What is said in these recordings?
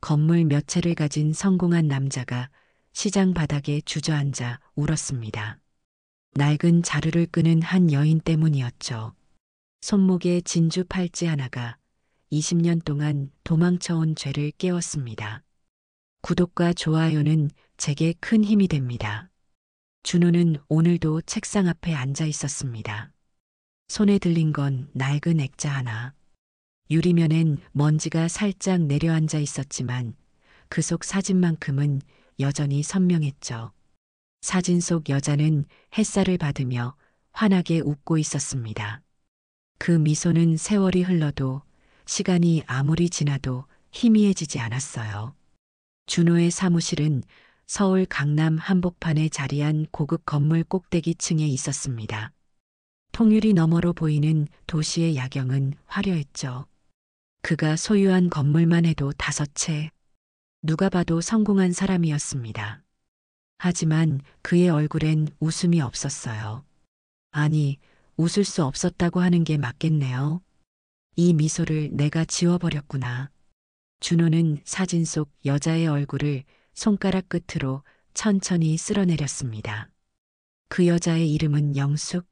건물 몇 채를 가진 성공한 남자가 시장 바닥에 주저앉아 울었습니다. 낡은 자루를 끄는 한 여인 때문이었죠. 손목에 진주 팔찌 하나가 20년 동안 도망쳐온 죄를 깨웠습니다. 구독과 좋아요는 제게 큰 힘이 됩니다. 준호는 오늘도 책상 앞에 앉아 있었습니다. 손에 들린 건 낡은 액자 하나. 유리면엔 먼지가 살짝 내려앉아 있었지만 그 속 사진만큼은 여전히 선명했죠. 사진 속 여자는 햇살을 받으며 환하게 웃고 있었습니다. 그 미소는 세월이 흘러도 시간이 아무리 지나도 희미해지지 않았어요. 준호의 사무실은 서울 강남 한복판에 자리한 고급 건물 꼭대기층에 있었습니다. 통유리 너머로 보이는 도시의 야경은 화려했죠. 그가 소유한 건물만 해도 5채. 누가 봐도 성공한 사람이었습니다. 하지만 그의 얼굴엔 웃음이 없었어요. 아니, 웃을 수 없었다고 하는 게 맞겠네요. 이 미소를 내가 지워버렸구나. 준호는 사진 속 여자의 얼굴을 손가락 끝으로 천천히 쓸어내렸습니다. 그 여자의 이름은 영숙.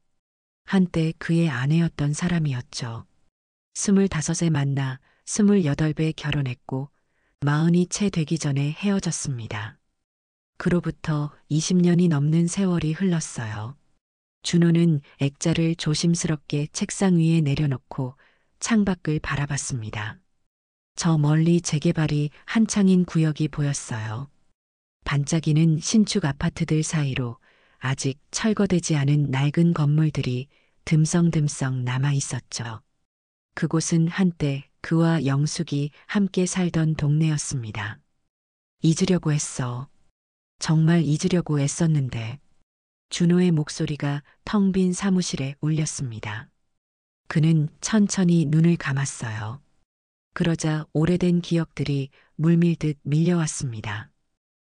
한때 그의 아내였던 사람이었죠. 25에 만나 28에 결혼했고 40이 채 되기 전에 헤어졌습니다. 그로부터 20년이 넘는 세월이 흘렀어요. 준호는 액자를 조심스럽게 책상 위에 내려놓고 창밖을 바라봤습니다. 저 멀리 재개발이 한창인 구역이 보였어요. 반짝이는 신축 아파트들 사이로 아직 철거되지 않은 낡은 건물들이 듬성듬성 남아 있었죠. 그곳은 한때 그와 영숙이 함께 살던 동네였습니다. 잊으려고 했어. 정말 잊으려고 애썼는데. 준호의 목소리가 텅 빈 사무실에 울렸습니다. 그는 천천히 눈을 감았어요. 그러자 오래된 기억들이 물밀듯 밀려왔습니다.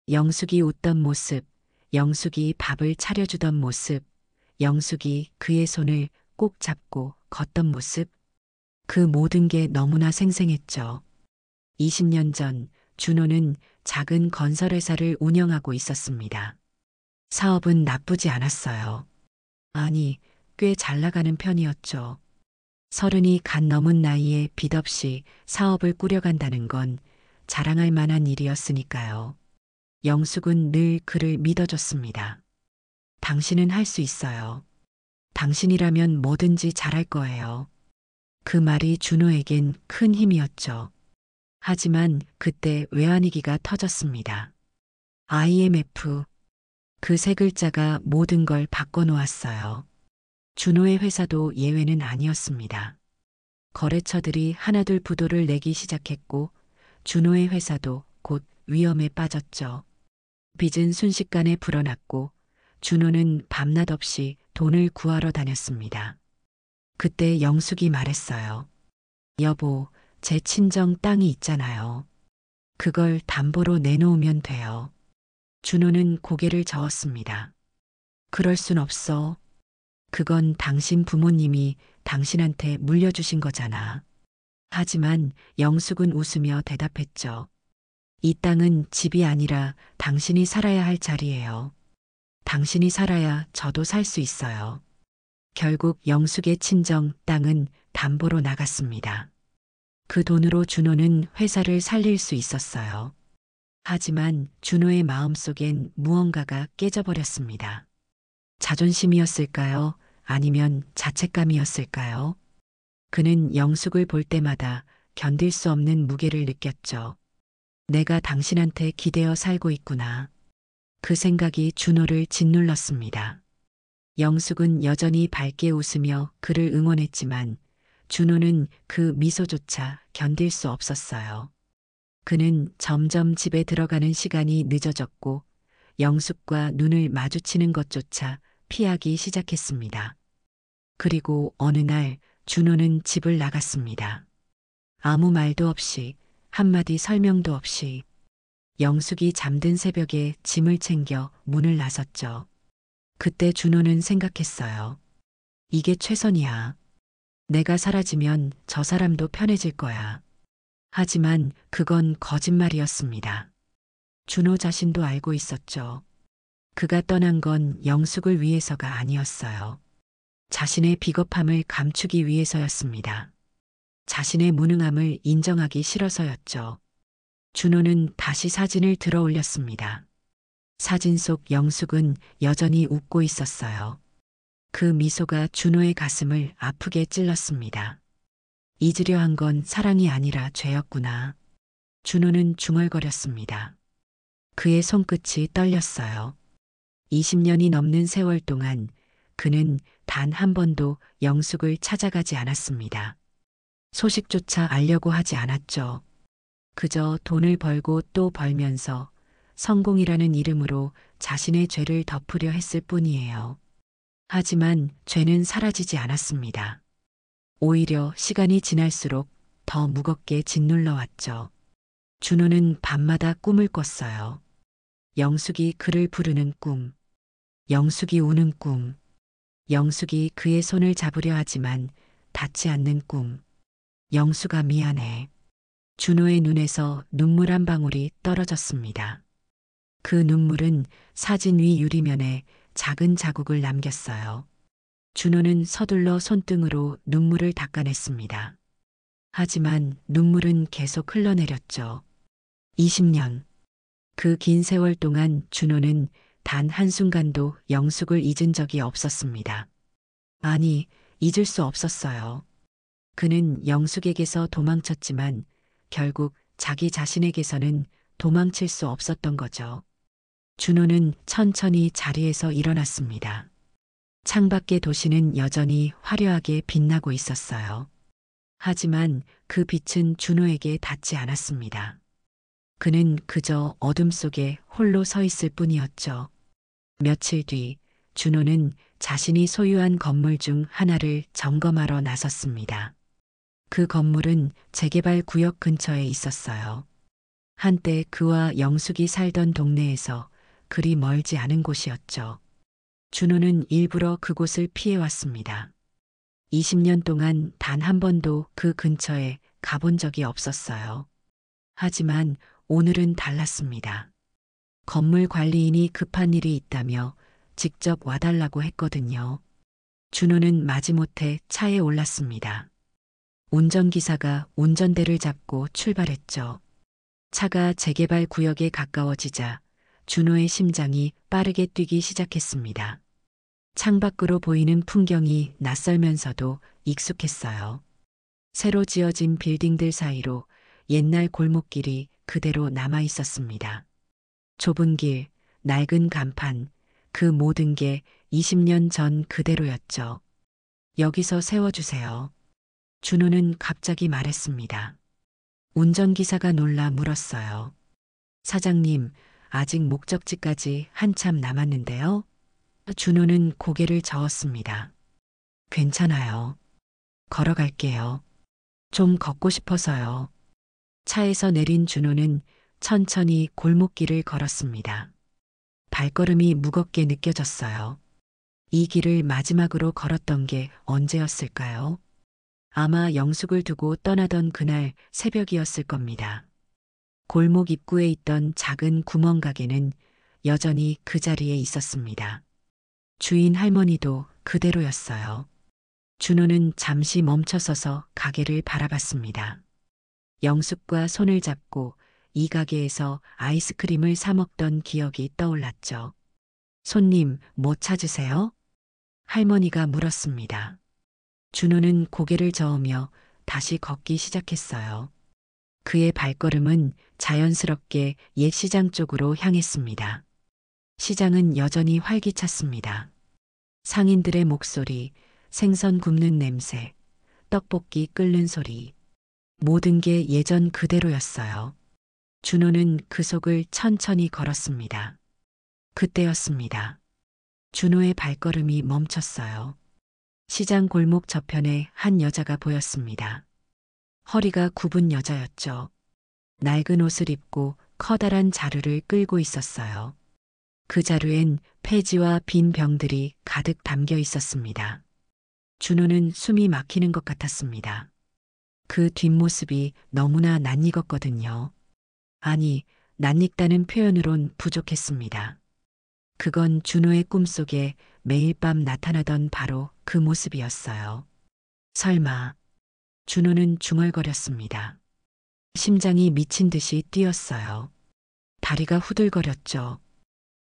영숙이 웃던 모습, 영숙이 밥을 차려주던 모습, 영숙이 그의 손을 꼭 잡고 걷던 모습. 그 모든 게 너무나 생생했죠. 20년 전 준호는 작은 건설회사를 운영하고 있었습니다. 사업은 나쁘지 않았어요. 아니, 꽤 잘 나가는 편이었죠. 30이 갓 넘은 나이에 빚 없이 사업을 꾸려간다는 건 자랑할 만한 일이었으니까요. 영숙은 늘 그를 믿어줬습니다. 당신은 할 수 있어요. 당신이라면 뭐든지 잘할 거예요. 그 말이 준호에겐 큰 힘이었죠. 하지만 그때 외환위기가 터졌습니다. IMF. 그 세 글자가 모든 걸 바꿔놓았어요. 준호의 회사도 예외는 아니었습니다. 거래처들이 하나둘 부도를 내기 시작했고 준호의 회사도 곧 위험에 빠졌죠. 빚은 순식간에 불어났고 준호는 밤낮 없이 돈을 구하러 다녔습니다. 그때 영숙이 말했어요. 여보, 제 친정 땅이 있잖아요. 그걸 담보로 내놓으면 돼요. 준호는 고개를 저었습니다. 그럴 순 없어. 그건 당신 부모님이 당신한테 물려주신 거잖아. 하지만 영숙은 웃으며 대답했죠. 이 땅은 집이 아니라 당신이 살아야 할 자리예요. 당신이 살아야 저도 살 수 있어요. 결국 영숙의 친정 땅은 담보로 나갔습니다. 그 돈으로 준호는 회사를 살릴 수 있었어요. 하지만 준호의 마음속엔 무언가가 깨져버렸습니다. 자존심이었을까요? 아니면 자책감이었을까요? 그는 영숙을 볼 때마다 견딜 수 없는 무게를 느꼈죠. 내가 당신한테 기대어 살고 있구나. 그 생각이 준호를 짓눌렀습니다. 영숙은 여전히 밝게 웃으며 그를 응원했지만 준호는 그 미소조차 견딜 수 없었어요. 그는 점점 집에 들어가는 시간이 늦어졌고 영숙과 눈을 마주치는 것조차 피하기 시작했습니다. 그리고 어느 날 준호는 집을 나갔습니다. 아무 말도 없이, 한마디 설명도 없이. 영숙이 잠든 새벽에 짐을 챙겨 문을 나섰죠. 그때 준호는 생각했어요. 이게 최선이야. 내가 사라지면 저 사람도 편해질 거야. 하지만 그건 거짓말이었습니다. 준호 자신도 알고 있었죠. 그가 떠난 건 영숙을 위해서가 아니었어요. 자신의 비겁함을 감추기 위해서였습니다. 자신의 무능함을 인정하기 싫어서였죠. 준호는 다시 사진을 들어 올렸습니다. 사진 속 영숙은 여전히 웃고 있었어요. 그 미소가 준호의 가슴을 아프게 찔렀습니다. 잊으려 한 건 사랑이 아니라 죄였구나. 준호는 중얼거렸습니다. 그의 손끝이 떨렸어요. 20년이 넘는 세월 동안 그는 단 한 번도 영숙을 찾아가지 않았습니다. 소식조차 알려고 하지 않았죠. 그저 돈을 벌고 또 벌면서 성공이라는 이름으로 자신의 죄를 덮으려 했을 뿐이에요. 하지만 죄는 사라지지 않았습니다. 오히려 시간이 지날수록 더 무겁게 짓눌러 왔죠. 준호는 밤마다 꿈을 꿨어요. 영숙이 그를 부르는 꿈, 영숙이 우는 꿈, 영숙이 그의 손을 잡으려 하지만 닿지 않는 꿈. 영숙아 미안해. 준호의 눈에서 눈물 한 방울이 떨어졌습니다. 그 눈물은 사진 위 유리면에 작은 자국을 남겼어요. 준호는 서둘러 손등으로 눈물을 닦아냈습니다. 하지만 눈물은 계속 흘러내렸죠. 20년. 그 긴 세월 동안 준호는 단 한순간도 영숙을 잊은 적이 없었습니다. 아니, 잊을 수 없었어요. 그는 영숙에게서 도망쳤지만 결국 자기 자신에게서는 도망칠 수 없었던 거죠. 준호는 천천히 자리에서 일어났습니다. 창밖의 도시는 여전히 화려하게 빛나고 있었어요. 하지만 그 빛은 준호에게 닿지 않았습니다. 그는 그저 어둠 속에 홀로 서 있을 뿐이었죠. 며칠 뒤 준호는 자신이 소유한 건물 중 하나를 점검하러 나섰습니다. 그 건물은 재개발 구역 근처에 있었어요. 한때 그와 영숙이 살던 동네에서 그리 멀지 않은 곳이었죠. 준호는 일부러 그곳을 피해왔습니다. 20년 동안 단 한 번도 그 근처에 가본 적이 없었어요. 하지만 오늘은 달랐습니다. 건물 관리인이 급한 일이 있다며 직접 와달라고 했거든요. 준호는 마지못해 차에 올랐습니다. 운전기사가 운전대를 잡고 출발했죠. 차가 재개발 구역에 가까워지자 준호의 심장이 빠르게 뛰기 시작했습니다. 창밖으로 보이는 풍경이 낯설면서도 익숙했어요. 새로 지어진 빌딩들 사이로 옛날 골목길이 그대로 남아 있었습니다. 좁은 길, 낡은 간판, 그 모든 게 20년 전 그대로였죠. 여기서 세워주세요. 준호는 갑자기 말했습니다. 운전기사가 놀라 물었어요. 사장님, 아직 목적지까지 한참 남았는데요? 준호는 고개를 저었습니다. 괜찮아요. 걸어갈게요. 좀 걷고 싶어서요. 차에서 내린 준호는 천천히 골목길을 걸었습니다. 발걸음이 무겁게 느껴졌어요. 이 길을 마지막으로 걸었던 게 언제였을까요? 아마 영숙을 두고 떠나던 그날 새벽이었을 겁니다. 골목 입구에 있던 작은 구멍가게는 여전히 그 자리에 있었습니다. 주인 할머니도 그대로였어요. 준호는 잠시 멈춰서서 가게를 바라봤습니다. 영숙과 손을 잡고 이 가게에서 아이스크림을 사 먹던 기억이 떠올랐죠. 손님, 뭐 찾으세요? 할머니가 물었습니다. 준호는 고개를 저으며 다시 걷기 시작했어요. 그의 발걸음은 자연스럽게 옛 시장 쪽으로 향했습니다. 시장은 여전히 활기찼습니다. 상인들의 목소리, 생선 굽는 냄새, 떡볶이 끓는 소리. 모든 게 예전 그대로였어요. 준호는 그 속을 천천히 걸었습니다. 그때였습니다. 준호의 발걸음이 멈췄어요. 시장 골목 저편에 한 여자가 보였습니다. 허리가 굽은 여자였죠. 낡은 옷을 입고 커다란 자루를 끌고 있었어요. 그 자루엔 폐지와 빈 병들이 가득 담겨 있었습니다. 준호는 숨이 막히는 것 같았습니다. 그 뒷모습이 너무나 낯익었거든요. 아니, 낯익다는 표현으론 부족했습니다. 그건 준호의 꿈속에 매일 밤 나타나던 바로 그 모습이었어요. 설마, 준호는 중얼거렸습니다. 심장이 미친 듯이 뛰었어요. 다리가 후들거렸죠.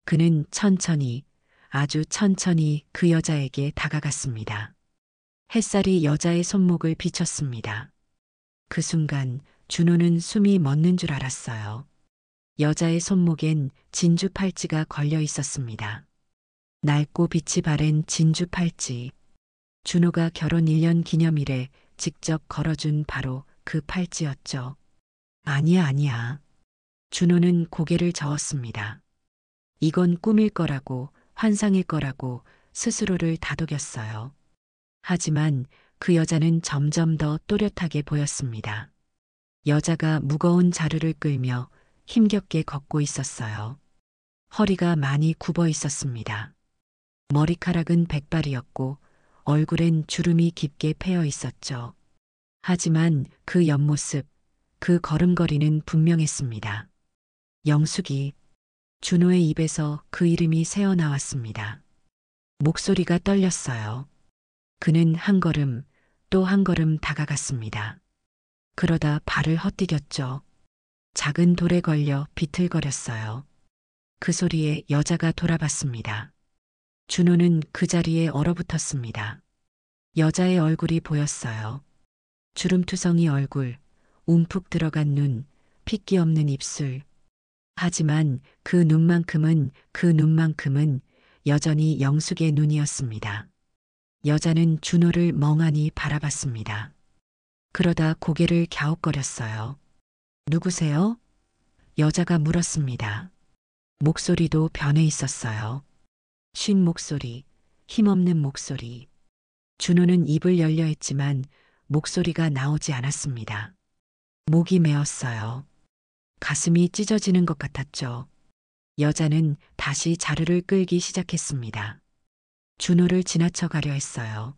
그는 천천히, 아주 천천히 그 여자에게 다가갔습니다. 햇살이 여자의 손목을 비쳤습니다. 그 순간 준호는 숨이 멎는 줄 알았어요. 여자의 손목엔 진주 팔찌가 걸려 있었습니다. 낡고 빛이 바랜 진주 팔찌. 준호가 결혼 1년 기념일에 직접 걸어준 바로 그 팔찌였죠. 아니야, 아니야. 준호는 고개를 저었습니다. 이건 꿈일 거라고, 환상일 거라고 스스로를 다독였어요. 하지만 그 여자는 점점 더 또렷하게 보였습니다. 여자가 무거운 자루를 끌며 힘겹게 걷고 있었어요. 허리가 많이 굽어 있었습니다. 머리카락은 백발이었고 얼굴엔 주름이 깊게 패여 있었죠. 하지만 그 옆모습, 그 걸음걸이는 분명했습니다. 영숙이. 준호의 입에서 그 이름이 새어나왔습니다. 목소리가 떨렸어요. 그는 한 걸음, 또 한 걸음 다가갔습니다. 그러다 발을 헛디뎠죠. 작은 돌에 걸려 비틀거렸어요. 그 소리에 여자가 돌아봤습니다. 준호는 그 자리에 얼어붙었습니다. 여자의 얼굴이 보였어요. 주름투성이 얼굴, 움푹 들어간 눈, 핏기 없는 입술. 하지만 그 눈만큼은 여전히 영숙의 눈이었습니다. 여자는 준호를 멍하니 바라봤습니다. 그러다 고개를 갸웃거렸어요. 누구세요? 여자가 물었습니다. 목소리도 변해 있었어요. 쉰 목소리, 힘없는 목소리. 준호는 입을 열려 했지만 목소리가 나오지 않았습니다. 목이 메었어요. 가슴이 찢어지는 것 같았죠. 여자는 다시 자루를 끌기 시작했습니다. 준호를 지나쳐 가려 했어요.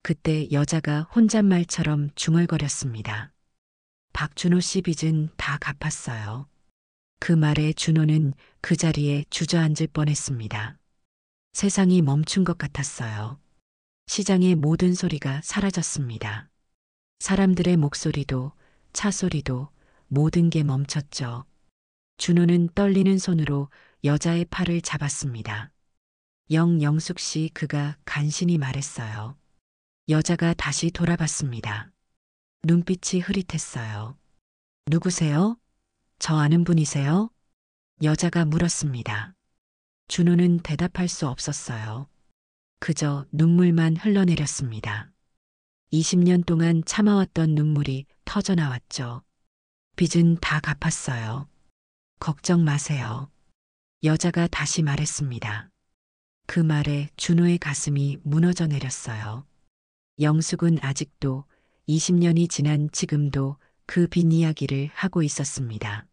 그때 여자가 혼잣말처럼 중얼거렸습니다. 박준호 씨 빚은 다 갚았어요. 그 말에 준호는 그 자리에 주저앉을 뻔했습니다. 세상이 멈춘 것 같았어요. 시장의 모든 소리가 사라졌습니다. 사람들의 목소리도, 차 소리도 모든 게 멈췄죠. 준호는 떨리는 손으로 여자의 팔을 잡았습니다. 영숙 씨, 그가 간신히 말했어요. 여자가 다시 돌아봤습니다. 눈빛이 흐릿했어요. 누구세요? 저 아는 분이세요? 여자가 물었습니다. 준호는 대답할 수 없었어요. 그저 눈물만 흘러내렸습니다. 20년 동안 참아왔던 눈물이 터져나왔죠. 빚은 다 갚았어요. 걱정 마세요. 여자가 다시 말했습니다. 그 말에 준호의 가슴이 무너져 내렸어요. 영숙은 아직도 20년이 지난 지금도 그 빚 이야기를 하고 있었습니다.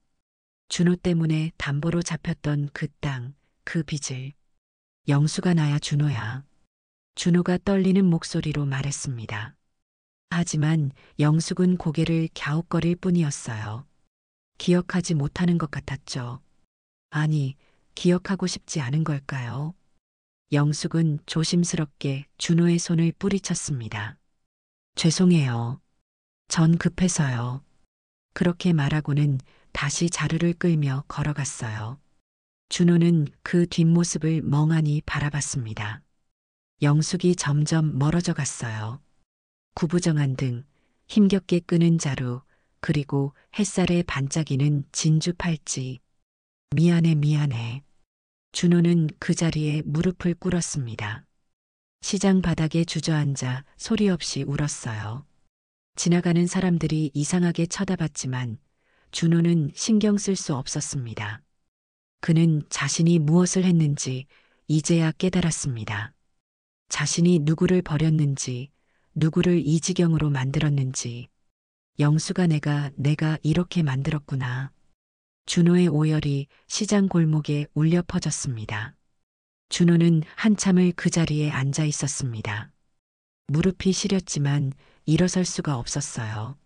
준호 때문에 담보로 잡혔던 그 땅, 그 빚을. 영수가 나야 준호야. 준호가 떨리는 목소리로 말했습니다. 하지만 영숙은 고개를 갸웃거릴 뿐이었어요. 기억하지 못하는 것 같았죠. 아니, 기억하고 싶지 않은 걸까요? 영숙은 조심스럽게 준호의 손을 뿌리쳤습니다. 죄송해요. 전 급해서요. 그렇게 말하고는 다시 자루를 끌며 걸어갔어요. 준호는 그 뒷모습을 멍하니 바라봤습니다. 영숙이 점점 멀어져 갔어요. 구부정한 등, 힘겹게 끄는 자루, 그리고 햇살에 반짝이는 진주 팔찌. 미안해, 미안해. 준호는 그 자리에 무릎을 꿇었습니다. 시장 바닥에 주저앉아 소리 없이 울었어요. 지나가는 사람들이 이상하게 쳐다봤지만 준호는 신경 쓸 수 없었습니다. 그는 자신이 무엇을 했는지 이제야 깨달았습니다. 자신이 누구를 버렸는지, 누구를 이 지경으로 만들었는지. 영수가 내가 이렇게 만들었구나. 준호의 오열이 시장 골목에 울려 퍼졌습니다. 준호는 한참을 그 자리에 앉아 있었습니다. 무릎이 시렸지만 일어설 수가 없었어요.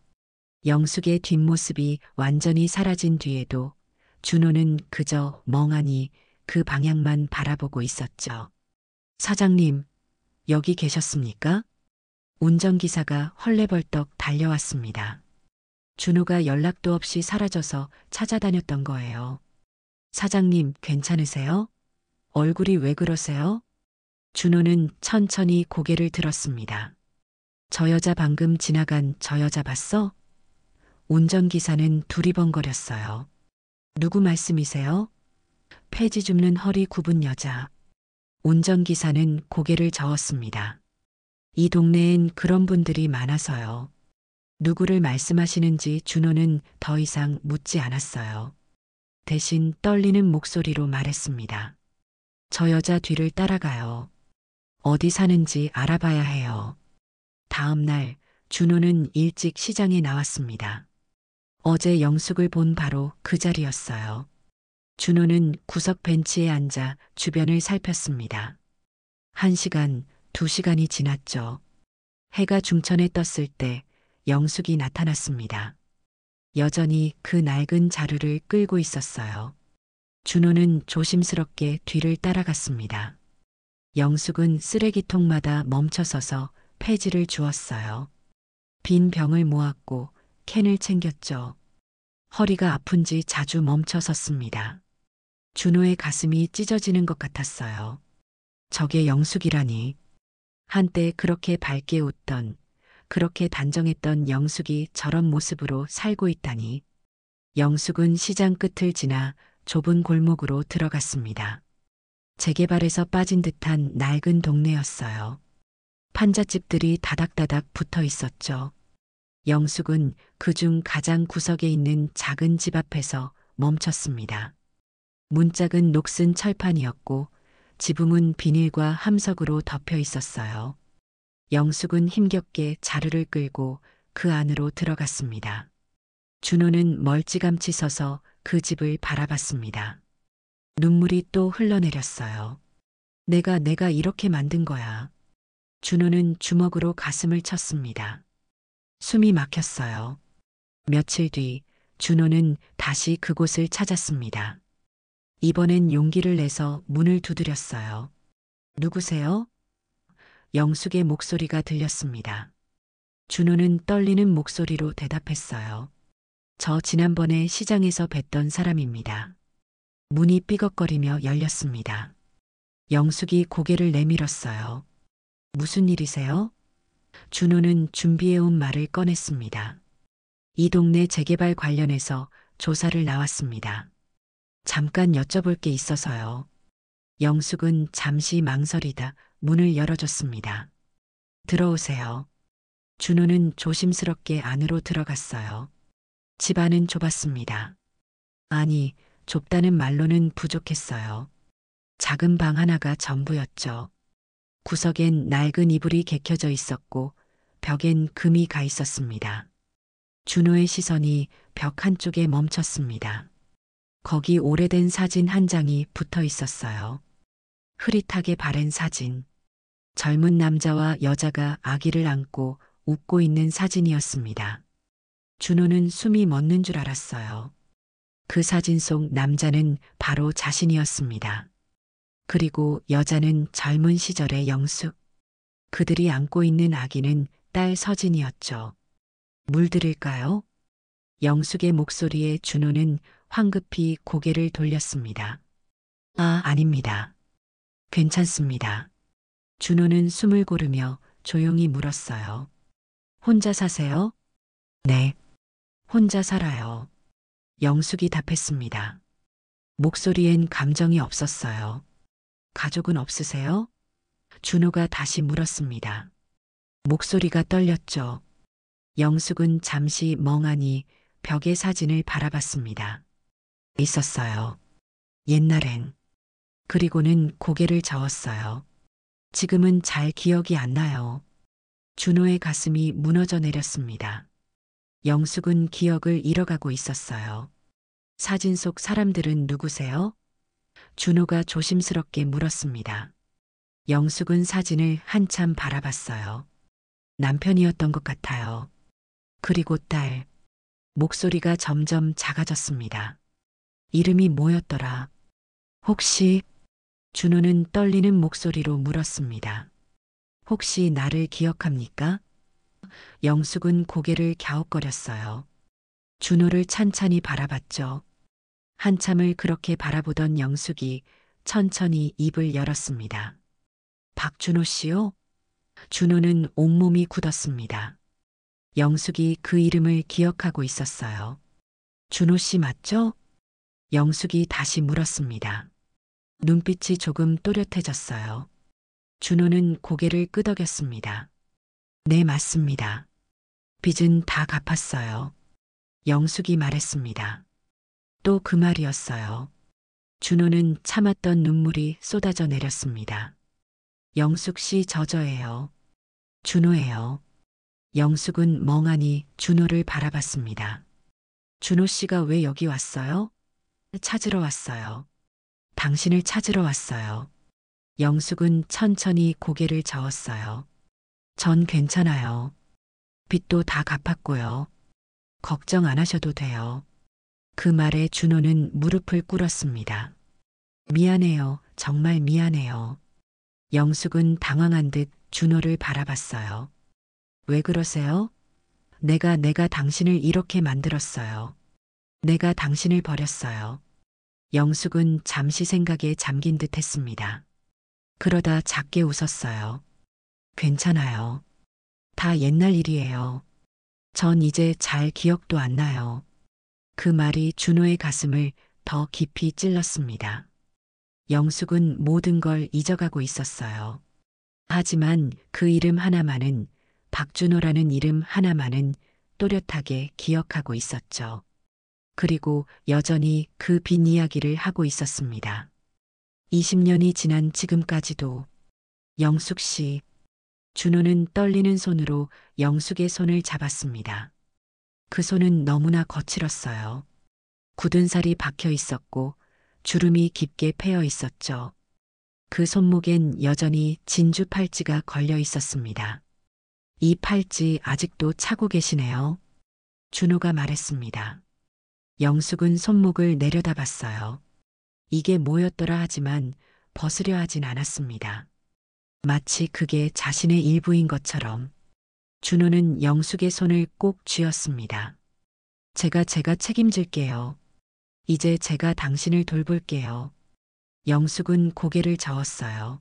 영숙의 뒷모습이 완전히 사라진 뒤에도 준호는 그저 멍하니 그 방향만 바라보고 있었죠. 사장님, 여기 계셨습니까? 운전기사가 헐레벌떡 달려왔습니다. 준호가 연락도 없이 사라져서 찾아다녔던 거예요. 사장님, 괜찮으세요? 얼굴이 왜 그러세요? 준호는 천천히 고개를 들었습니다. 저 여자 방금 지나간 저 여자 봤어? 운전기사는 두리번거렸어요. 누구 말씀이세요? 폐지 줍는 허리 굽은 여자. 운전기사는 고개를 저었습니다. 이 동네엔 그런 분들이 많아서요. 누구를 말씀하시는지 준호는 더 이상 묻지 않았어요. 대신 떨리는 목소리로 말했습니다. 저 여자 뒤를 따라가요. 어디 사는지 알아봐야 해요. 다음 날 준호는 일찍 시장에 나왔습니다. 어제 영숙을 본 바로 그 자리였어요. 준호는 구석 벤치에 앉아 주변을 살폈습니다. 1시간, 2시간이 지났죠. 해가 중천에 떴을 때 영숙이 나타났습니다. 여전히 그 낡은 자루를 끌고 있었어요. 준호는 조심스럽게 뒤를 따라갔습니다. 영숙은 쓰레기통마다 멈춰서서 폐지를 주었어요. 빈 병을 모았고 캔을 챙겼죠. 허리가 아픈지 자주 멈춰 섰습니다. 준호의 가슴이 찢어지는 것 같았어요. 저게 영숙이라니. 한때 그렇게 밝게 웃던, 그렇게 단정했던 영숙이 저런 모습으로 살고 있다니. 영숙은 시장 끝을 지나 좁은 골목으로 들어갔습니다. 재개발에서 빠진 듯한 낡은 동네였어요. 판잣집들이 다닥다닥 붙어 있었죠. 영숙은 그중 가장 구석에 있는 작은 집 앞에서 멈췄습니다. 문짝은 녹슨 철판이었고 지붕은 비닐과 함석으로 덮여 있었어요. 영숙은 힘겹게 자루를 끌고 그 안으로 들어갔습니다. 준호는 멀찌감치 서서 그 집을 바라봤습니다. 눈물이 또 흘러내렸어요. 내가 이렇게 만든 거야. 준호는 주먹으로 가슴을 쳤습니다. 숨이 막혔어요. 며칠 뒤 준호는 다시 그곳을 찾았습니다. 이번엔 용기를 내서 문을 두드렸어요. 누구세요? 영숙의 목소리가 들렸습니다. 준호는 떨리는 목소리로 대답했어요. 저 지난번에 시장에서 뵀던 사람입니다. 문이 삐걱거리며 열렸습니다. 영숙이 고개를 내밀었어요. 무슨 일이세요? 준호는 준비해온 말을 꺼냈습니다. 이 동네 재개발 관련해서 조사를 나왔습니다. 잠깐 여쭤볼 게 있어서요. 영숙은 잠시 망설이다 문을 열어줬습니다. 들어오세요. 준호는 조심스럽게 안으로 들어갔어요. 집 안은 좁았습니다. 아니, 좁다는 말로는 부족했어요. 작은 방 하나가 전부였죠. 구석엔 낡은 이불이 개켜져 있었고 벽엔 금이 가 있었습니다. 준호의 시선이 벽 한쪽에 멈췄습니다. 거기 오래된 사진 한 장이 붙어 있었어요. 흐릿하게 바랜 사진. 젊은 남자와 여자가 아기를 안고 웃고 있는 사진이었습니다. 준호는 숨이 멎는 줄 알았어요. 그 사진 속 남자는 바로 자신이었습니다. 그리고 여자는 젊은 시절의 영숙. 그들이 안고 있는 아기는 딸 서진이었죠. 물들일까요? 영숙의 목소리에 준호는 황급히 고개를 돌렸습니다. 아, 아닙니다. 괜찮습니다. 준호는 숨을 고르며 조용히 물었어요. 혼자 사세요? 네. 혼자 살아요. 영숙이 답했습니다. 목소리엔 감정이 없었어요. 가족은 없으세요? 준호가 다시 물었습니다. 목소리가 떨렸죠. 영숙은 잠시 멍하니 벽의 사진을 바라봤습니다. 있었어요. 옛날엔. 그리고는 고개를 저었어요. 지금은 잘 기억이 안 나요. 준호의 가슴이 무너져 내렸습니다. 영숙은 기억을 잃어가고 있었어요. 사진 속 사람들은 누구세요? 준호가 조심스럽게 물었습니다. 영숙은 사진을 한참 바라봤어요. 남편이었던 것 같아요. 그리고 딸. 목소리가 점점 작아졌습니다. 이름이 뭐였더라? 혹시? 준호는 떨리는 목소리로 물었습니다. 혹시 나를 기억합니까? 영숙은 고개를 갸웃거렸어요. 준호를 찬찬히 바라봤죠. 한참을 그렇게 바라보던 영숙이 천천히 입을 열었습니다. 박준호 씨요? 준호는 온몸이 굳었습니다. 영숙이 그 이름을 기억하고 있었어요. 준호 씨 맞죠? 영숙이 다시 물었습니다. 눈빛이 조금 또렷해졌어요. 준호는 고개를 끄덕였습니다. 네, 맞습니다. 빚은 다 갚았어요. 영숙이 말했습니다. 또 그 말이었어요. 준호는 참았던 눈물이 쏟아져 내렸습니다. 영숙 씨 저저예요. 준호예요. 영숙은 멍하니 준호를 바라봤습니다. 준호 씨가 왜 여기 왔어요? 찾으러 왔어요. 당신을 찾으러 왔어요. 영숙은 천천히 고개를 저었어요. 전 괜찮아요. 빚도 다 갚았고요. 걱정 안 하셔도 돼요. 그 말에 준호는 무릎을 꿇었습니다. 미안해요. 정말 미안해요. 영숙은 당황한 듯 준호를 바라봤어요. 왜 그러세요? 내가 당신을 이렇게 만들었어요. 내가 당신을 버렸어요. 영숙은 잠시 생각에 잠긴 듯 했습니다. 그러다 작게 웃었어요. 괜찮아요. 다 옛날 일이에요. 전 이제 잘 기억도 안 나요. 그 말이 준호의 가슴을 더 깊이 찔렀습니다. 영숙은 모든 걸 잊어가고 있었어요. 하지만 그 이름 하나만은, 박준호라는 이름 하나만은 또렷하게 기억하고 있었죠. 그리고 여전히 그 빈 이야기를 하고 있었습니다. 20년이 지난 지금까지도. 영숙 씨. 준호는 떨리는 손으로 영숙의 손을 잡았습니다. 그 손은 너무나 거칠었어요. 굳은 살이 박혀 있었고 주름이 깊게 패여 있었죠. 그 손목엔 여전히 진주 팔찌가 걸려 있었습니다. 이 팔찌 아직도 차고 계시네요. 준호가 말했습니다. 영숙은 손목을 내려다봤어요. 이게 뭐였더라 하지만 벗으려 하진 않았습니다. 마치 그게 자신의 일부인 것처럼. 준호는 영숙의 손을 꼭 쥐었습니다. 제가 책임질게요. 이제 제가 당신을 돌볼게요. 영숙은 고개를 저었어요.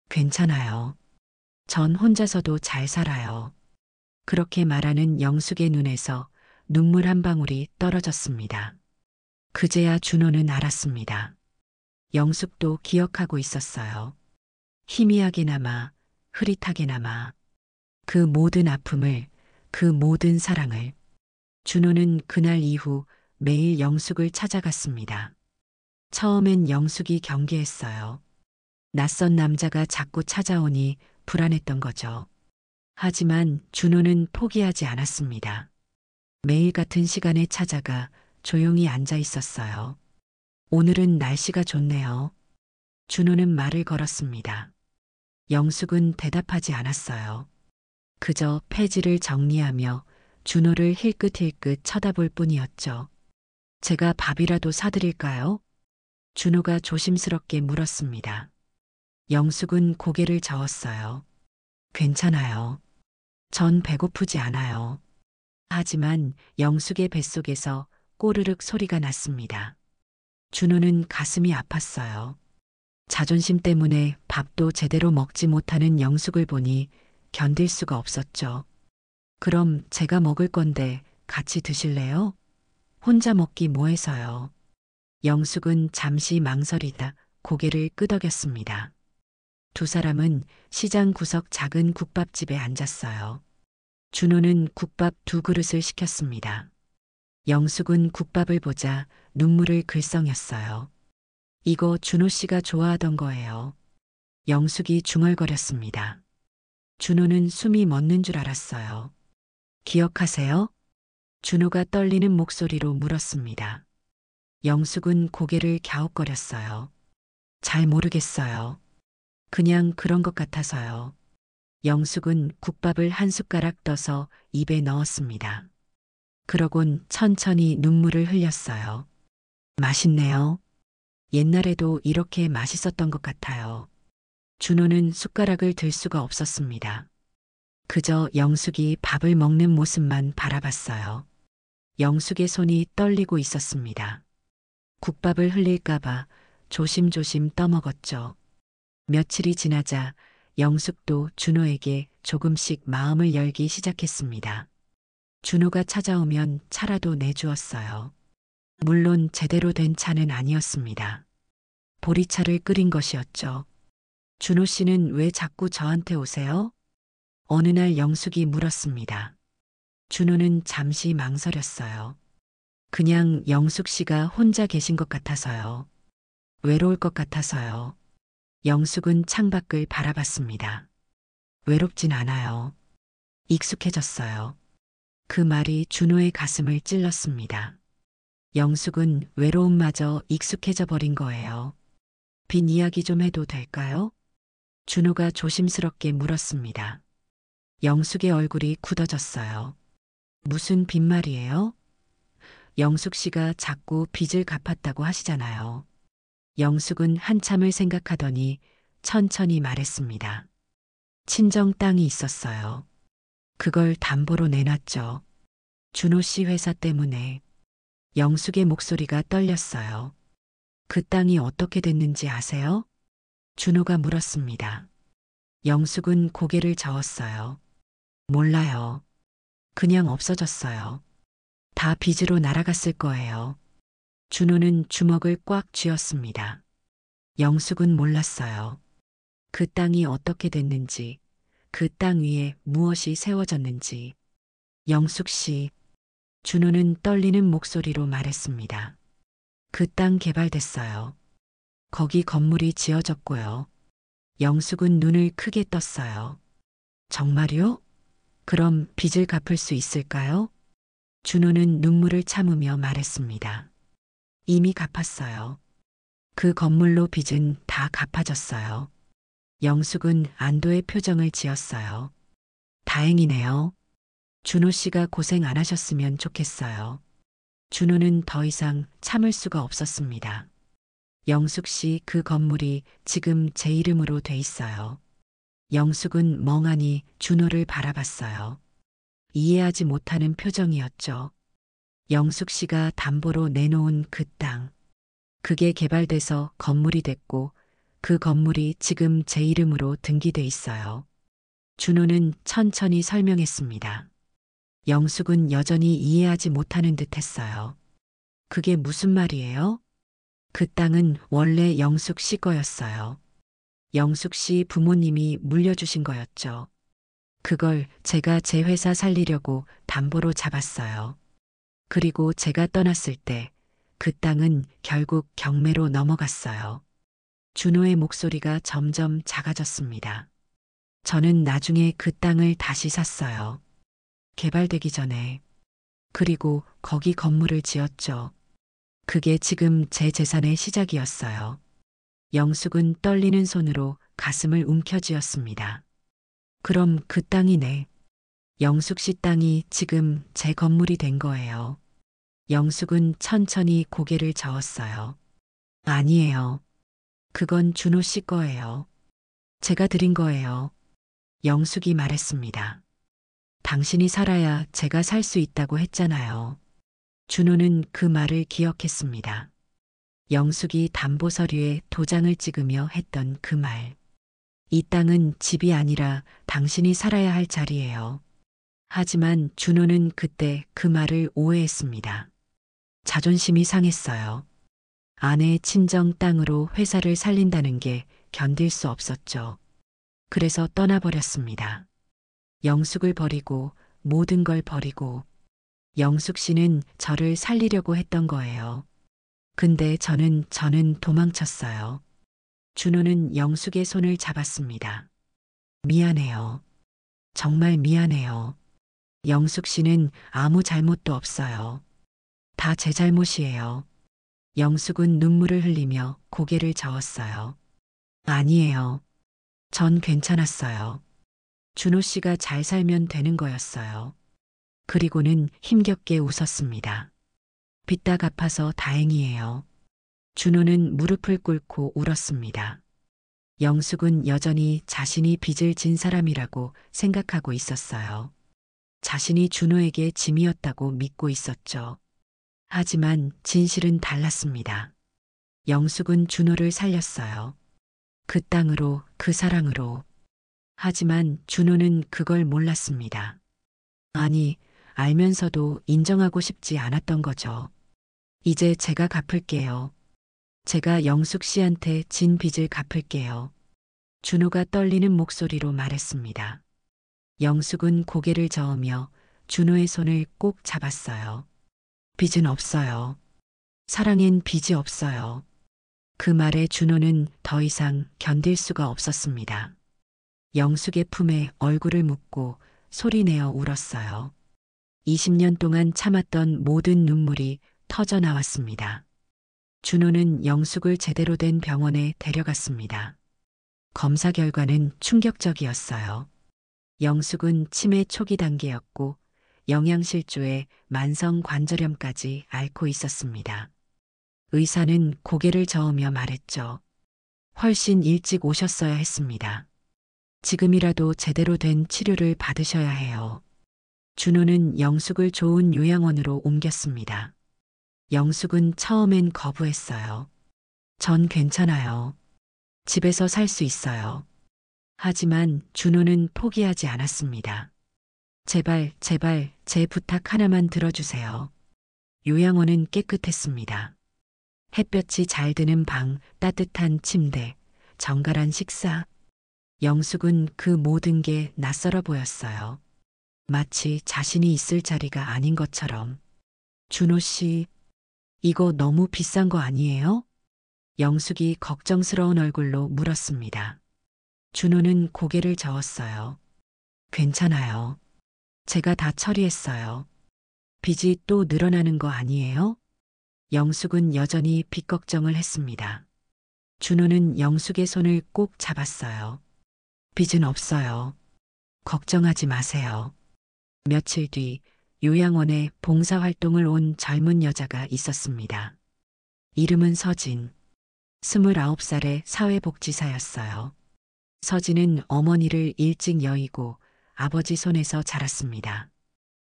괜찮아요. 전 혼자서도 잘 살아요. 그렇게 말하는 영숙의 눈에서 눈물 한 방울이 떨어졌습니다. 그제야 준호는 알았습니다. 영숙도 기억하고 있었어요. 희미하게나마, 흐릿하게나마. 그 모든 아픔을, 그 모든 사랑을. 준호는 그날 이후 매일 영숙을 찾아갔습니다. 처음엔 영숙이 경계했어요. 낯선 남자가 자꾸 찾아오니 불안했던 거죠. 하지만 준호는 포기하지 않았습니다. 매일 같은 시간에 찾아가 조용히 앉아 있었어요. 오늘은 날씨가 좋네요. 준호는 말을 걸었습니다. 영숙은 대답하지 않았어요. 그저 폐지를 정리하며 준호를 힐끗힐끗 쳐다볼 뿐이었죠. 제가 밥이라도 사드릴까요? 준호가 조심스럽게 물었습니다. 영숙은 고개를 저었어요. 괜찮아요. 전 배고프지 않아요. 하지만 영숙의 뱃속에서 꼬르륵 소리가 났습니다. 준호는 가슴이 아팠어요. 자존심 때문에 밥도 제대로 먹지 못하는 영숙을 보니 견딜 수가 없었죠. 그럼 제가 먹을 건데 같이 드실래요? 혼자 먹기 뭐해서요. 영숙은 잠시 망설이다 고개를 끄덕였습니다. 두 사람은 시장 구석 작은 국밥집에 앉았어요. 준호는 국밥 2그릇을 시켰습니다. 영숙은 국밥을 보자 눈물을 글썽였어요. 이거 준호 씨가 좋아하던 거예요. 영숙이 중얼거렸습니다. 준호는 숨이 멎는 줄 알았어요. 기억하세요? 준호가 떨리는 목소리로 물었습니다. 영숙은 고개를 갸웃거렸어요. 잘 모르겠어요. 그냥 그런 것 같아서요. 영숙은 국밥을 한 숟가락 떠서 입에 넣었습니다. 그러곤 천천히 눈물을 흘렸어요. 맛있네요. 옛날에도 이렇게 맛있었던 것 같아요. 준호는 숟가락을 들 수가 없었습니다. 그저 영숙이 밥을 먹는 모습만 바라봤어요. 영숙의 손이 떨리고 있었습니다. 국밥을 흘릴까봐 조심조심 떠먹었죠. 며칠이 지나자 영숙도 준호에게 조금씩 마음을 열기 시작했습니다. 준호가 찾아오면 차라도 내주었어요. 물론 제대로 된 차는 아니었습니다. 보리차를 끓인 것이었죠. 준호 씨는 왜 자꾸 저한테 오세요? 어느 날 영숙이 물었습니다. 준호는 잠시 망설였어요. 그냥 영숙 씨가 혼자 계신 것 같아서요. 외로울 것 같아서요. 영숙은 창밖을 바라봤습니다. 외롭진 않아요. 익숙해졌어요. 그 말이 준호의 가슴을 찔렀습니다. 영숙은 외로움마저 익숙해져 버린 거예요. 빈 이야기 좀 해도 될까요? 준호가 조심스럽게 물었습니다. 영숙의 얼굴이 굳어졌어요. 무슨 빈말이에요? 영숙 씨가 자꾸 빚을 갚았다고 하시잖아요. 영숙은 한참을 생각하더니 천천히 말했습니다. 친정 땅이 있었어요. 그걸 담보로 내놨죠. 준호 씨 회사 때문에. 영숙의 목소리가 떨렸어요. 그 땅이 어떻게 됐는지 아세요? 준호가 물었습니다. 영숙은 고개를 저었어요. 몰라요. 그냥 없어졌어요. 다 빚으로 날아갔을 거예요. 준호는 주먹을 꽉 쥐었습니다. 영숙은 몰랐어요. 그 땅이 어떻게 됐는지, 그 땅 위에 무엇이 세워졌는지. 영숙 씨, 준호는 떨리는 목소리로 말했습니다. 그 땅 개발됐어요. 거기 건물이 지어졌고요. 영숙은 눈을 크게 떴어요. 정말요? 그럼 빚을 갚을 수 있을까요? 준호는 눈물을 참으며 말했습니다. 이미 갚았어요. 그 건물로 빚은 다 갚아졌어요. 영숙은 안도의 표정을 지었어요. 다행이네요. 준호 씨가 고생 안 하셨으면 좋겠어요. 준호는 더 이상 참을 수가 없었습니다. 영숙 씨 그 건물이 지금 제 이름으로 돼 있어요. 영숙은 멍하니 준호를 바라봤어요. 이해하지 못하는 표정이었죠. 영숙 씨가 담보로 내놓은 그 땅. 그게 개발돼서 건물이 됐고 그 건물이 지금 제 이름으로 등기돼 있어요. 준호는 천천히 설명했습니다. 영숙은 여전히 이해하지 못하는 듯 했어요. 그게 무슨 말이에요? 그 땅은 원래 영숙 씨 거였어요. 영숙 씨 부모님이 물려주신 거였죠. 그걸 제가 제 회사 살리려고 담보로 잡았어요. 그리고 제가 떠났을 때 그 땅은 결국 경매로 넘어갔어요. 준호의 목소리가 점점 작아졌습니다. 저는 나중에 그 땅을 다시 샀어요. 개발되기 전에. 그리고 거기 건물을 지었죠. 그게 지금 제 재산의 시작이었어요. 영숙은 떨리는 손으로 가슴을 움켜쥐었습니다. 그럼 그 땅이네. 영숙 씨 땅이 지금 제 건물이 된 거예요. 영숙은 천천히 고개를 저었어요. 아니에요. 그건 준호 씨 거예요. 제가 드린 거예요. 영숙이 말했습니다. 당신이 살아야 제가 살 수 있다고 했잖아요. 준호는 그 말을 기억했습니다. 영숙이 담보 서류에 도장을 찍으며 했던 그 말. 이 땅은 집이 아니라 당신이 살아야 할 자리예요. 하지만 준호는 그때 그 말을 오해했습니다. 자존심이 상했어요. 아내의 친정 땅으로 회사를 살린다는 게 견딜 수 없었죠. 그래서 떠나버렸습니다. 영숙을 버리고 모든 걸 버리고 영숙 씨는 저를 살리려고 했던 거예요. 근데 저는 도망쳤어요. 준호는 영숙의 손을 잡았습니다. 미안해요. 정말 미안해요. 영숙 씨는 아무 잘못도 없어요. 다 제 잘못이에요. 영숙은 눈물을 흘리며 고개를 저었어요. 아니에요. 전 괜찮았어요. 준호 씨가 잘 살면 되는 거였어요. 그리고는 힘겹게 웃었습니다. 빚다 갚아서 다행이에요. 준호는 무릎을 꿇고 울었습니다. 영숙은 여전히 자신이 빚을 진 사람이라고 생각하고 있었어요. 자신이 준호에게 짐이었다고 믿고 있었죠. 하지만 진실은 달랐습니다. 영숙은 준호를 살렸어요. 그 땅으로, 그 사랑으로. 하지만 준호는 그걸 몰랐습니다. 아니, 알면서도 인정하고 싶지 않았던 거죠. 이제 제가 갚을게요. 제가 영숙 씨한테 진 빚을 갚을게요. 준호가 떨리는 목소리로 말했습니다. 영숙은 고개를 저으며 준호의 손을 꼭 잡았어요. 빚은 없어요. 사랑엔 빚이 없어요. 그 말에 준호는 더 이상 견딜 수가 없었습니다. 영숙의 품에 얼굴을 묻고 소리내어 울었어요. 20년 동안 참았던 모든 눈물이 터져 나왔습니다. 준호는 영숙을 제대로 된 병원에 데려갔습니다. 검사 결과는 충격적이었어요. 영숙은 치매 초기 단계였고 영양실조에 만성 관절염까지 앓고 있었습니다. 의사는 고개를 저으며 말했죠. 훨씬 일찍 오셨어야 했습니다. 지금이라도 제대로 된 치료를 받으셔야 해요. 준호는 영숙을 좋은 요양원으로 옮겼습니다. 영숙은 처음엔 거부했어요. 전 괜찮아요. 집에서 살 수 있어요. 하지만 준호는 포기하지 않았습니다. 제발, 제발, 제 부탁 하나만 들어주세요. 요양원은 깨끗했습니다. 햇볕이 잘 드는 방, 따뜻한 침대, 정갈한 식사. 영숙은 그 모든 게 낯설어 보였어요. 마치 자신이 있을 자리가 아닌 것처럼. 준호 씨, 이거 너무 비싼 거 아니에요? 영숙이 걱정스러운 얼굴로 물었습니다. 준호는 고개를 저었어요. 괜찮아요. 제가 다 처리했어요. 빚이 또 늘어나는 거 아니에요? 영숙은 여전히 빚 걱정을 했습니다. 준호는 영숙의 손을 꼭 잡았어요. 빚은 없어요. 걱정하지 마세요. 며칠 뒤 요양원에 봉사활동을 온 젊은 여자가 있었습니다. 이름은 서진. 29살의 사회복지사였어요. 서진은 어머니를 일찍 여의고 아버지 손에서 자랐습니다.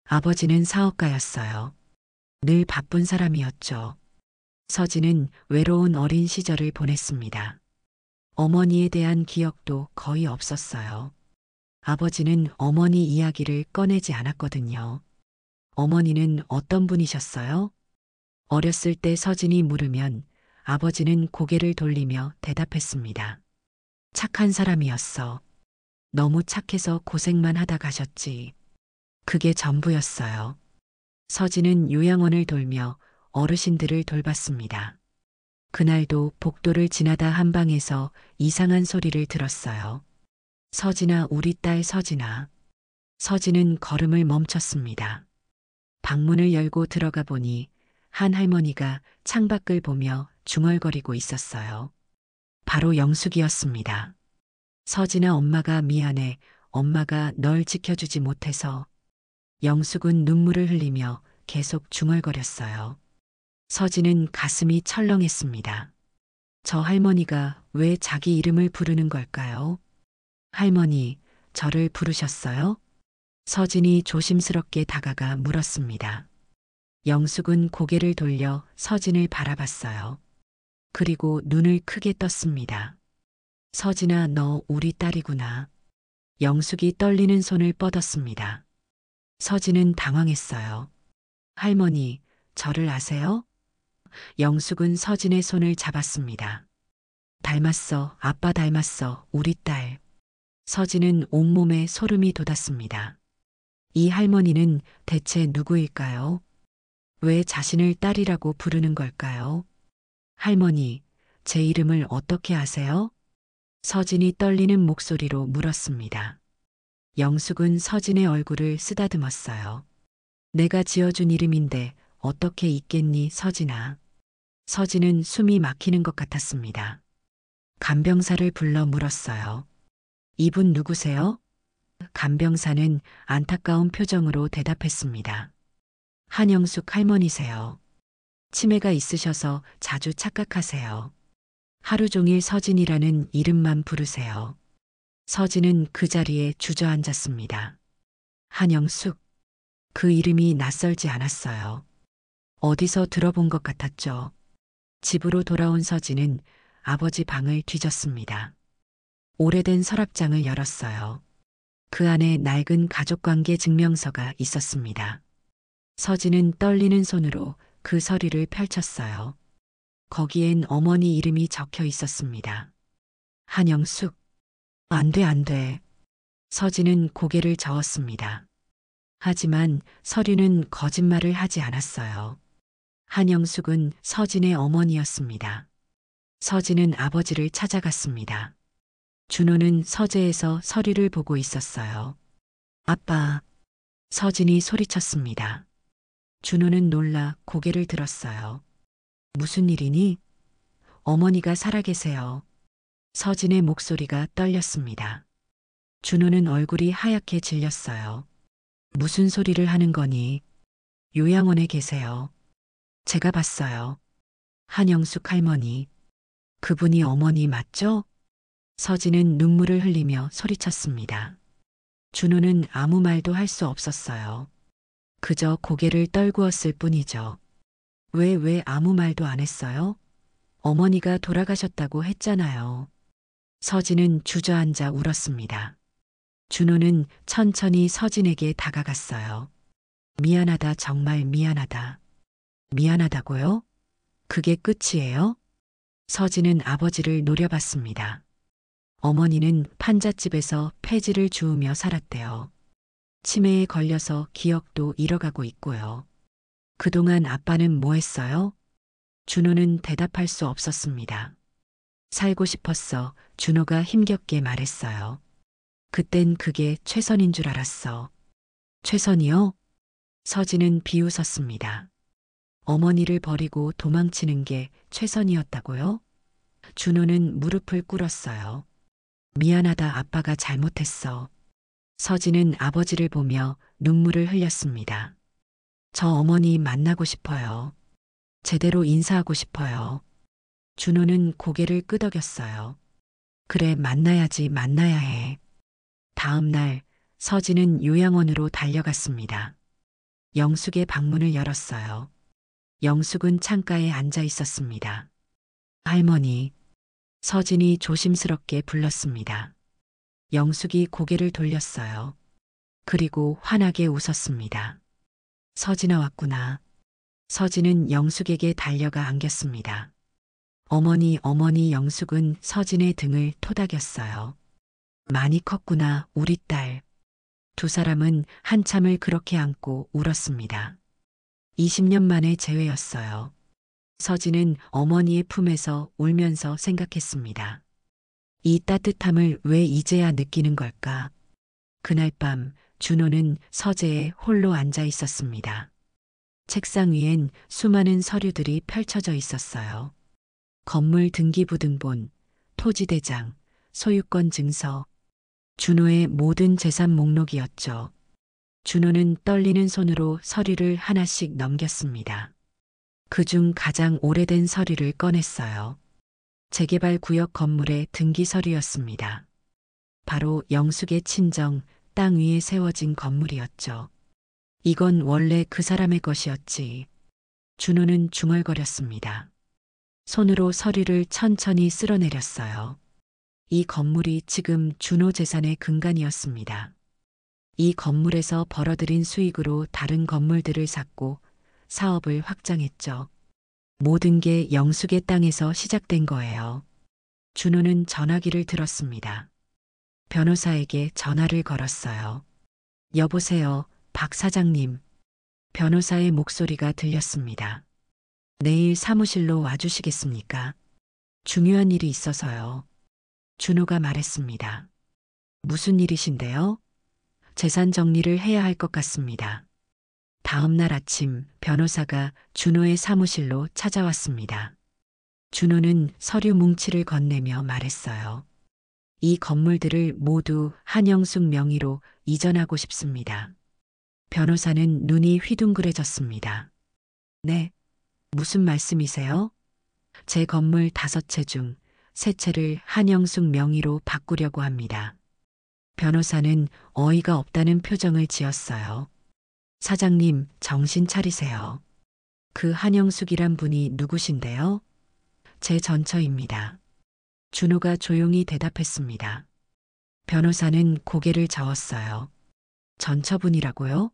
아버지는 사업가였어요. 늘 바쁜 사람이었죠. 서진은 외로운 어린 시절을 보냈습니다. 어머니에 대한 기억도 거의 없었어요. 아버지는 어머니 이야기를 꺼내지 않았거든요. 어머니는 어떤 분이셨어요? 어렸을 때 서진이 물으면 아버지는 고개를 돌리며 대답했습니다. 착한 사람이었어. 너무 착해서 고생만 하다 가셨지. 그게 전부였어요. 서진은 요양원을 돌며 어르신들을 돌봤습니다. 그날도 복도를 지나다 한 방에서 이상한 소리를 들었어요. 서진아, 우리 딸 서진아. 서진은 걸음을 멈췄습니다. 방문을 열고 들어가 보니 한 할머니가 창밖을 보며 중얼거리고 있었어요. 바로 영숙이었습니다. 서진아, 엄마가 미안해. 엄마가 널 지켜주지 못해서. 영숙은 눈물을 흘리며 계속 중얼거렸어요. 서진은 가슴이 철렁했습니다. 저 할머니가 왜 자기 이름을 부르는 걸까요? 할머니, 저를 부르셨어요? 서진이 조심스럽게 다가가 물었습니다. 영숙은 고개를 돌려 서진을 바라봤어요. 그리고 눈을 크게 떴습니다. 서진아, 너 우리 딸이구나. 영숙이 떨리는 손을 뻗었습니다. 서진은 당황했어요. 할머니, 저를 아세요? 영숙은 서진의 손을 잡았습니다. 닮았어, 아빠 닮았어, 우리 딸. 서진은 온몸에 소름이 돋았습니다. 이 할머니는 대체 누구일까요? 왜 자신을 딸이라고 부르는 걸까요? 할머니, 제 이름을 어떻게 아세요? 서진이 떨리는 목소리로 물었습니다. 영숙은 서진의 얼굴을 쓰다듬었어요. 내가 지어준 이름인데 어떻게 잊겠니, 서진아. 서진은 숨이 막히는 것 같았습니다. 간병사를 불러 물었어요. 이분 누구세요? 간병사는 안타까운 표정으로 대답했습니다. 한영숙 할머니세요. 치매가 있으셔서 자주 착각하세요. 하루 종일 서진이라는 이름만 부르세요. 서진은 그 자리에 주저앉았습니다. 한영숙, 그 이름이 낯설지 않았어요. 어디서 들어본 것 같았죠. 집으로 돌아온 서진은 아버지 방을 뒤졌습니다. 오래된 서랍장을 열었어요. 그 안에 낡은 가족관계 증명서가 있었습니다. 서진은 떨리는 손으로 그 서류를 펼쳤어요. 거기엔 어머니 이름이 적혀 있었습니다. 한영숙. 안 돼, 안 돼. 서진은 고개를 저었습니다. 하지만 서류는 거짓말을 하지 않았어요. 한영숙은 서진의 어머니였습니다. 서진은 아버지를 찾아갔습니다. 준호는 서재에서 서류를 보고 있었어요. 아빠. 서진이 소리쳤습니다. 준호는 놀라 고개를 들었어요. 무슨 일이니? 어머니가 살아계세요. 서진의 목소리가 떨렸습니다. 준호는 얼굴이 하얗게 질렸어요. 무슨 소리를 하는 거니? 요양원에 계세요. 제가 봤어요. 한영숙 할머니. 그분이 어머니 맞죠? 서진은 눈물을 흘리며 소리쳤습니다. 준호는 아무 말도 할 수 없었어요. 그저 고개를 떨구었을 뿐이죠. 왜 아무 말도 안 했어요? 어머니가 돌아가셨다고 했잖아요. 서진은 주저앉아 울었습니다. 준호는 천천히 서진에게 다가갔어요. 미안하다, 정말 미안하다. 미안하다고요? 그게 끝이에요? 서진은 아버지를 노려봤습니다. 어머니는 판잣집에서 폐지를 주우며 살았대요. 치매에 걸려서 기억도 잃어가고 있고요. 그동안 아빠는 뭐 했어요? 준호는 대답할 수 없었습니다. 살고 싶었어. 준호가 힘겹게 말했어요. 그땐 그게 최선인 줄 알았어. 최선이요? 서진은 비웃었습니다. 어머니를 버리고 도망치는 게 최선이었다고요? 준호는 무릎을 꿇었어요. 미안하다, 아빠가 잘못했어. 서진은 아버지를 보며 눈물을 흘렸습니다. 저 어머니 만나고 싶어요. 제대로 인사하고 싶어요. 준호는 고개를 끄덕였어요. 그래, 만나야지, 만나야 해. 다음 날 서진은 요양원으로 달려갔습니다. 영숙의 방문을 열었어요. 영숙은 창가에 앉아 있었습니다. 할머니. 서진이 조심스럽게 불렀습니다. 영숙이 고개를 돌렸어요. 그리고 환하게 웃었습니다. 서진아 왔구나. 서진은 영숙에게 달려가 안겼습니다. 어머니, 어머니. 영숙은 서진의 등을 토닥였어요. 많이 컸구나, 우리 딸. 두 사람은 한참을 그렇게 안고 울었습니다. 20년 만의 재회였어요. 서진은 어머니의 품에서 울면서 생각했습니다. 이 따뜻함을 왜 이제야 느끼는 걸까? 그날 밤 준호는 서재에 홀로 앉아 있었습니다. 책상 위엔 수많은 서류들이 펼쳐져 있었어요. 건물 등기부등본, 토지대장, 소유권 증서, 준호의 모든 재산 목록이었죠. 준호는 떨리는 손으로 서류를 하나씩 넘겼습니다. 그중 가장 오래된 서류를 꺼냈어요. 재개발 구역 건물의 등기 서류였습니다. 바로 영숙의 친정 땅 위에 세워진 건물이었죠. 이건 원래 그 사람의 것이었지. 준호는 중얼거렸습니다. 손으로 서류를 천천히 쓸어내렸어요. 이 건물이 지금 준호 재산의 근간이었습니다. 이 건물에서 벌어들인 수익으로 다른 건물들을 샀고 사업을 확장했죠. 모든 게 영숙의 땅에서 시작된 거예요. 준호는 전화기를 들었습니다. 변호사에게 전화를 걸었어요. 여보세요, 박 사장님. 변호사의 목소리가 들렸습니다. 내일 사무실로 와주시겠습니까? 중요한 일이 있어서요. 준호가 말했습니다. 무슨 일이신데요? 재산 정리를 해야 할 것 같습니다. 다음 날 아침 변호사가 준호의 사무실로 찾아왔습니다. 준호는 서류 뭉치를 건네며 말했어요. 이 건물들을 모두 한영숙 명의로 이전하고 싶습니다. 변호사는 눈이 휘둥그레졌습니다. 네, 무슨 말씀이세요? 제 건물 5채 중 3채를 한영숙 명의로 바꾸려고 합니다. 변호사는 어이가 없다는 표정을 지었어요. 사장님, 정신 차리세요. 그 한영숙이란 분이 누구신데요? 제 전처입니다. 준호가 조용히 대답했습니다. 변호사는 고개를 저었어요. 전처분이라고요?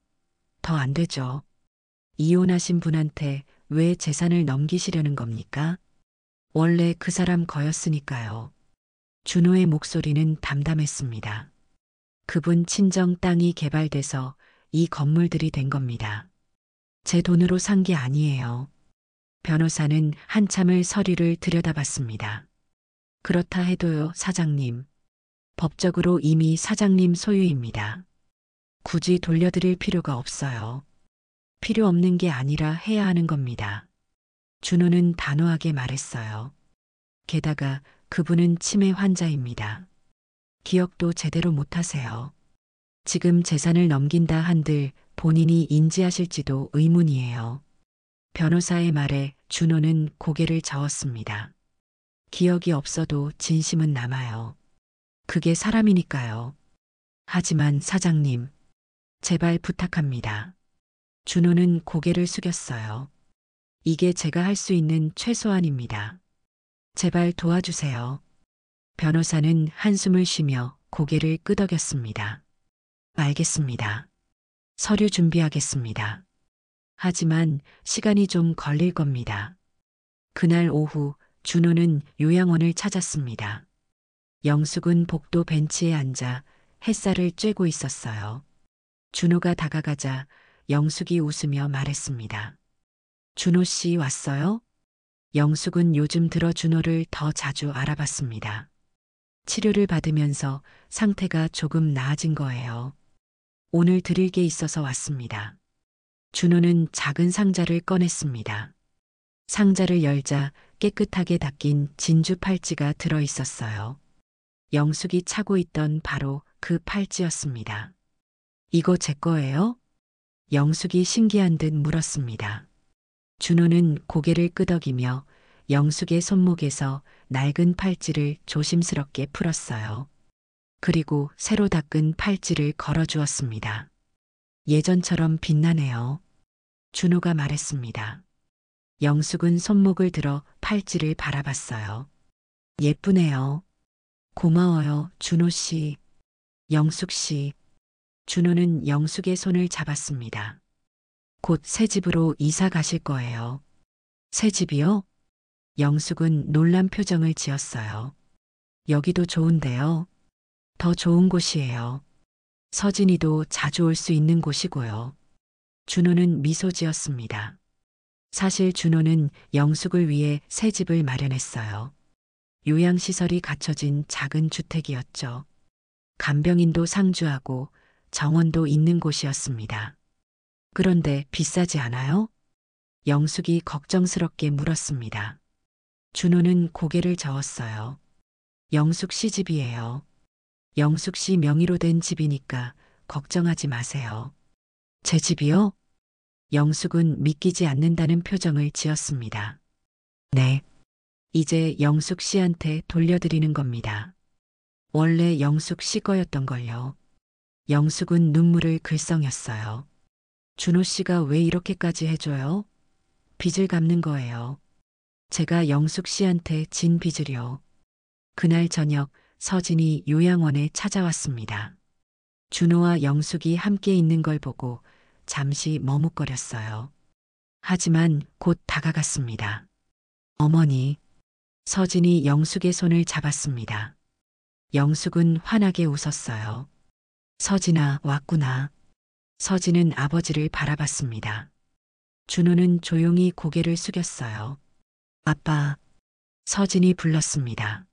더 안 되죠. 이혼하신 분한테 왜 재산을 넘기시려는 겁니까? 원래 그 사람 거였으니까요. 준호의 목소리는 담담했습니다. 그분 친정 땅이 개발돼서 이 건물들이 된 겁니다. 제 돈으로 산 게 아니에요. 변호사는 한참을 서류를 들여다봤습니다. 그렇다 해도요, 사장님. 법적으로 이미 사장님 소유입니다. 굳이 돌려드릴 필요가 없어요. 필요 없는 게 아니라 해야 하는 겁니다. 준호는 단호하게 말했어요. 게다가 그분은 치매 환자입니다. 기억도 제대로 못하세요. 지금 재산을 넘긴다 한들 본인이 인지하실지도 의문이에요. 변호사의 말에 준호는 고개를 저었습니다. 기억이 없어도 진심은 남아요. 그게 사람이니까요. 하지만 사장님, 제발 부탁합니다. 준호는 고개를 숙였어요. 이게 제가 할 수 있는 최소한입니다. 제발 도와주세요. 변호사는 한숨을 쉬며 고개를 끄덕였습니다. 알겠습니다. 서류 준비하겠습니다. 하지만 시간이 좀 걸릴 겁니다. 그날 오후 준호는 요양원을 찾았습니다. 영숙은 복도 벤치에 앉아 햇살을 쬐고 있었어요. 준호가 다가가자 영숙이 웃으며 말했습니다. 준호 씨 왔어요? 영숙은 요즘 들어 준호를 더 자주 알아봤습니다. 치료를 받으면서 상태가 조금 나아진 거예요. 오늘 드릴 게 있어서 왔습니다. 준호는 작은 상자를 꺼냈습니다. 상자를 열자 깨끗하게 닦인 진주 팔찌가 들어 있었어요. 영숙이 차고 있던 바로 그 팔찌였습니다. 이거 제 거예요? 영숙이 신기한 듯 물었습니다. 준호는 고개를 끄덕이며 영숙의 손목에서 낡은 팔찌를 조심스럽게 풀었어요. 그리고 새로 닦은 팔찌를 걸어주었습니다. 예전처럼 빛나네요. 준호가 말했습니다. 영숙은 손목을 들어 팔찌를 바라봤어요. 예쁘네요. 고마워요, 준호 씨. 영숙 씨. 준호는 영숙의 손을 잡았습니다. 곧 새 집으로 이사 가실 거예요. 새 집이요? 영숙은 놀란 표정을 지었어요. 여기도 좋은데요. 더 좋은 곳이에요. 서진이도 자주 올 수 있는 곳이고요. 준호는 미소 지었습니다. 사실 준호는 영숙을 위해 새 집을 마련했어요. 요양시설이 갖춰진 작은 주택이었죠. 간병인도 상주하고 정원도 있는 곳이었습니다. 그런데 비싸지 않아요? 영숙이 걱정스럽게 물었습니다. 준호는 고개를 저었어요. 영숙 씨 집이에요. 영숙 씨 명의로 된 집이니까 걱정하지 마세요. 제 집이요? 영숙은 믿기지 않는다는 표정을 지었습니다. 네. 이제 영숙 씨한테 돌려드리는 겁니다. 원래 영숙 씨 거였던 걸요. 영숙은 눈물을 글썽였어요. 준호 씨가 왜 이렇게까지 해줘요? 빚을 갚는 거예요. 제가 영숙 씨한테 진 빚을요. 그날 저녁 서진이 요양원에 찾아왔습니다. 준호와 영숙이 함께 있는 걸 보고 잠시 머뭇거렸어요. 하지만 곧 다가갔습니다. 어머니. 서진이 영숙의 손을 잡았습니다. 영숙은 환하게 웃었어요. 서진아, 왔구나. 서진은 아버지를 바라봤습니다. 준호는 조용히 고개를 숙였어요. 아빠. 서진이 불렀습니다.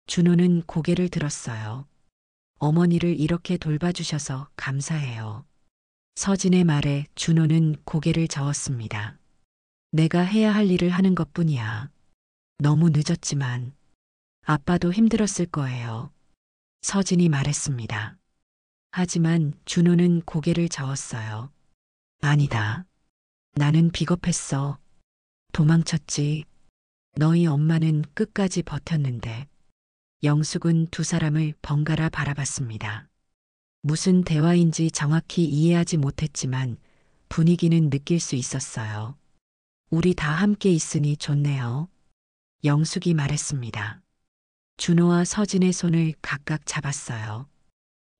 준호는 고개를 들었어요. 어머니를 이렇게 돌봐주셔서 감사해요. 서진의 말에 준호는 고개를 저었습니다. 내가 해야 할 일을 하는 것뿐이야. 너무 늦었지만 아빠도 힘들었을 거예요. 서진이 말했습니다. 하지만 준호는 고개를 저었어요. 아니다. 나는 비겁했어. 도망쳤지. 너희 엄마는 끝까지 버텼는데. 영숙은 두 사람을 번갈아 바라봤습니다. 무슨 대화인지 정확히 이해하지 못했지만 분위기는 느낄 수 있었어요. 우리 다 함께 있으니 좋네요. 영숙이 말했습니다. 준호와 서진의 손을 각각 잡았어요.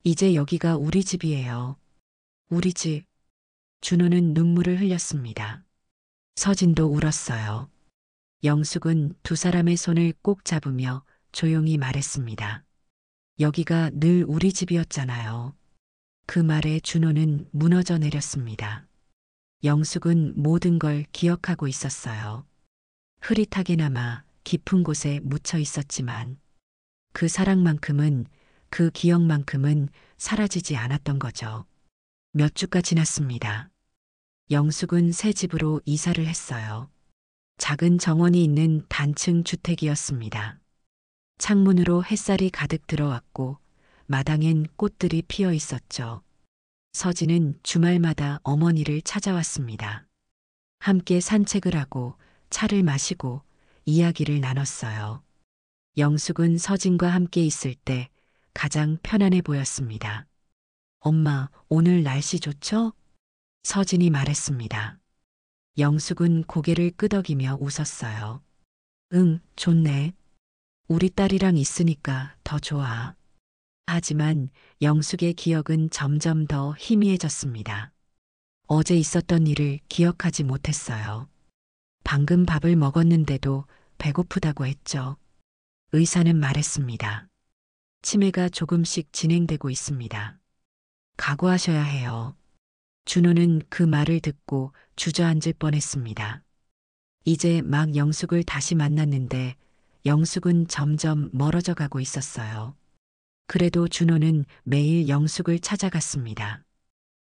이제 여기가 우리 집이에요. 우리 집. 준호는 눈물을 흘렸습니다. 서진도 울었어요. 영숙은 두 사람의 손을 꼭 잡으며 조용히 말했습니다. 여기가 늘 우리 집이었잖아요. 그 말에 준호는 무너져 내렸습니다. 영숙은 모든 걸 기억하고 있었어요. 흐릿하게나마 깊은 곳에 묻혀 있었지만 그 사랑만큼은, 그 기억만큼은 사라지지 않았던 거죠. 몇 주가 지났습니다. 영숙은 새 집으로 이사를 했어요. 작은 정원이 있는 단층 주택이었습니다. 창문으로 햇살이 가득 들어왔고 마당엔 꽃들이 피어 있었죠. 서진은 주말마다 어머니를 찾아왔습니다. 함께 산책을 하고 차를 마시고 이야기를 나눴어요. 영숙은 서진과 함께 있을 때 가장 편안해 보였습니다. 엄마, 오늘 날씨 좋죠? 서진이 말했습니다. 영숙은 고개를 끄덕이며 웃었어요. 응, 좋네. 우리 딸이랑 있으니까 더 좋아. 하지만 영숙의 기억은 점점 더 희미해졌습니다. 어제 있었던 일을 기억하지 못했어요. 방금 밥을 먹었는데도 배고프다고 했죠. 의사는 말했습니다. 치매가 조금씩 진행되고 있습니다. 각오하셔야 해요. 준호는 그 말을 듣고 주저앉을 뻔했습니다. 이제 막 영숙을 다시 만났는데 영숙은 점점 멀어져 가고 있었어요. 그래도 준호는 매일 영숙을 찾아갔습니다.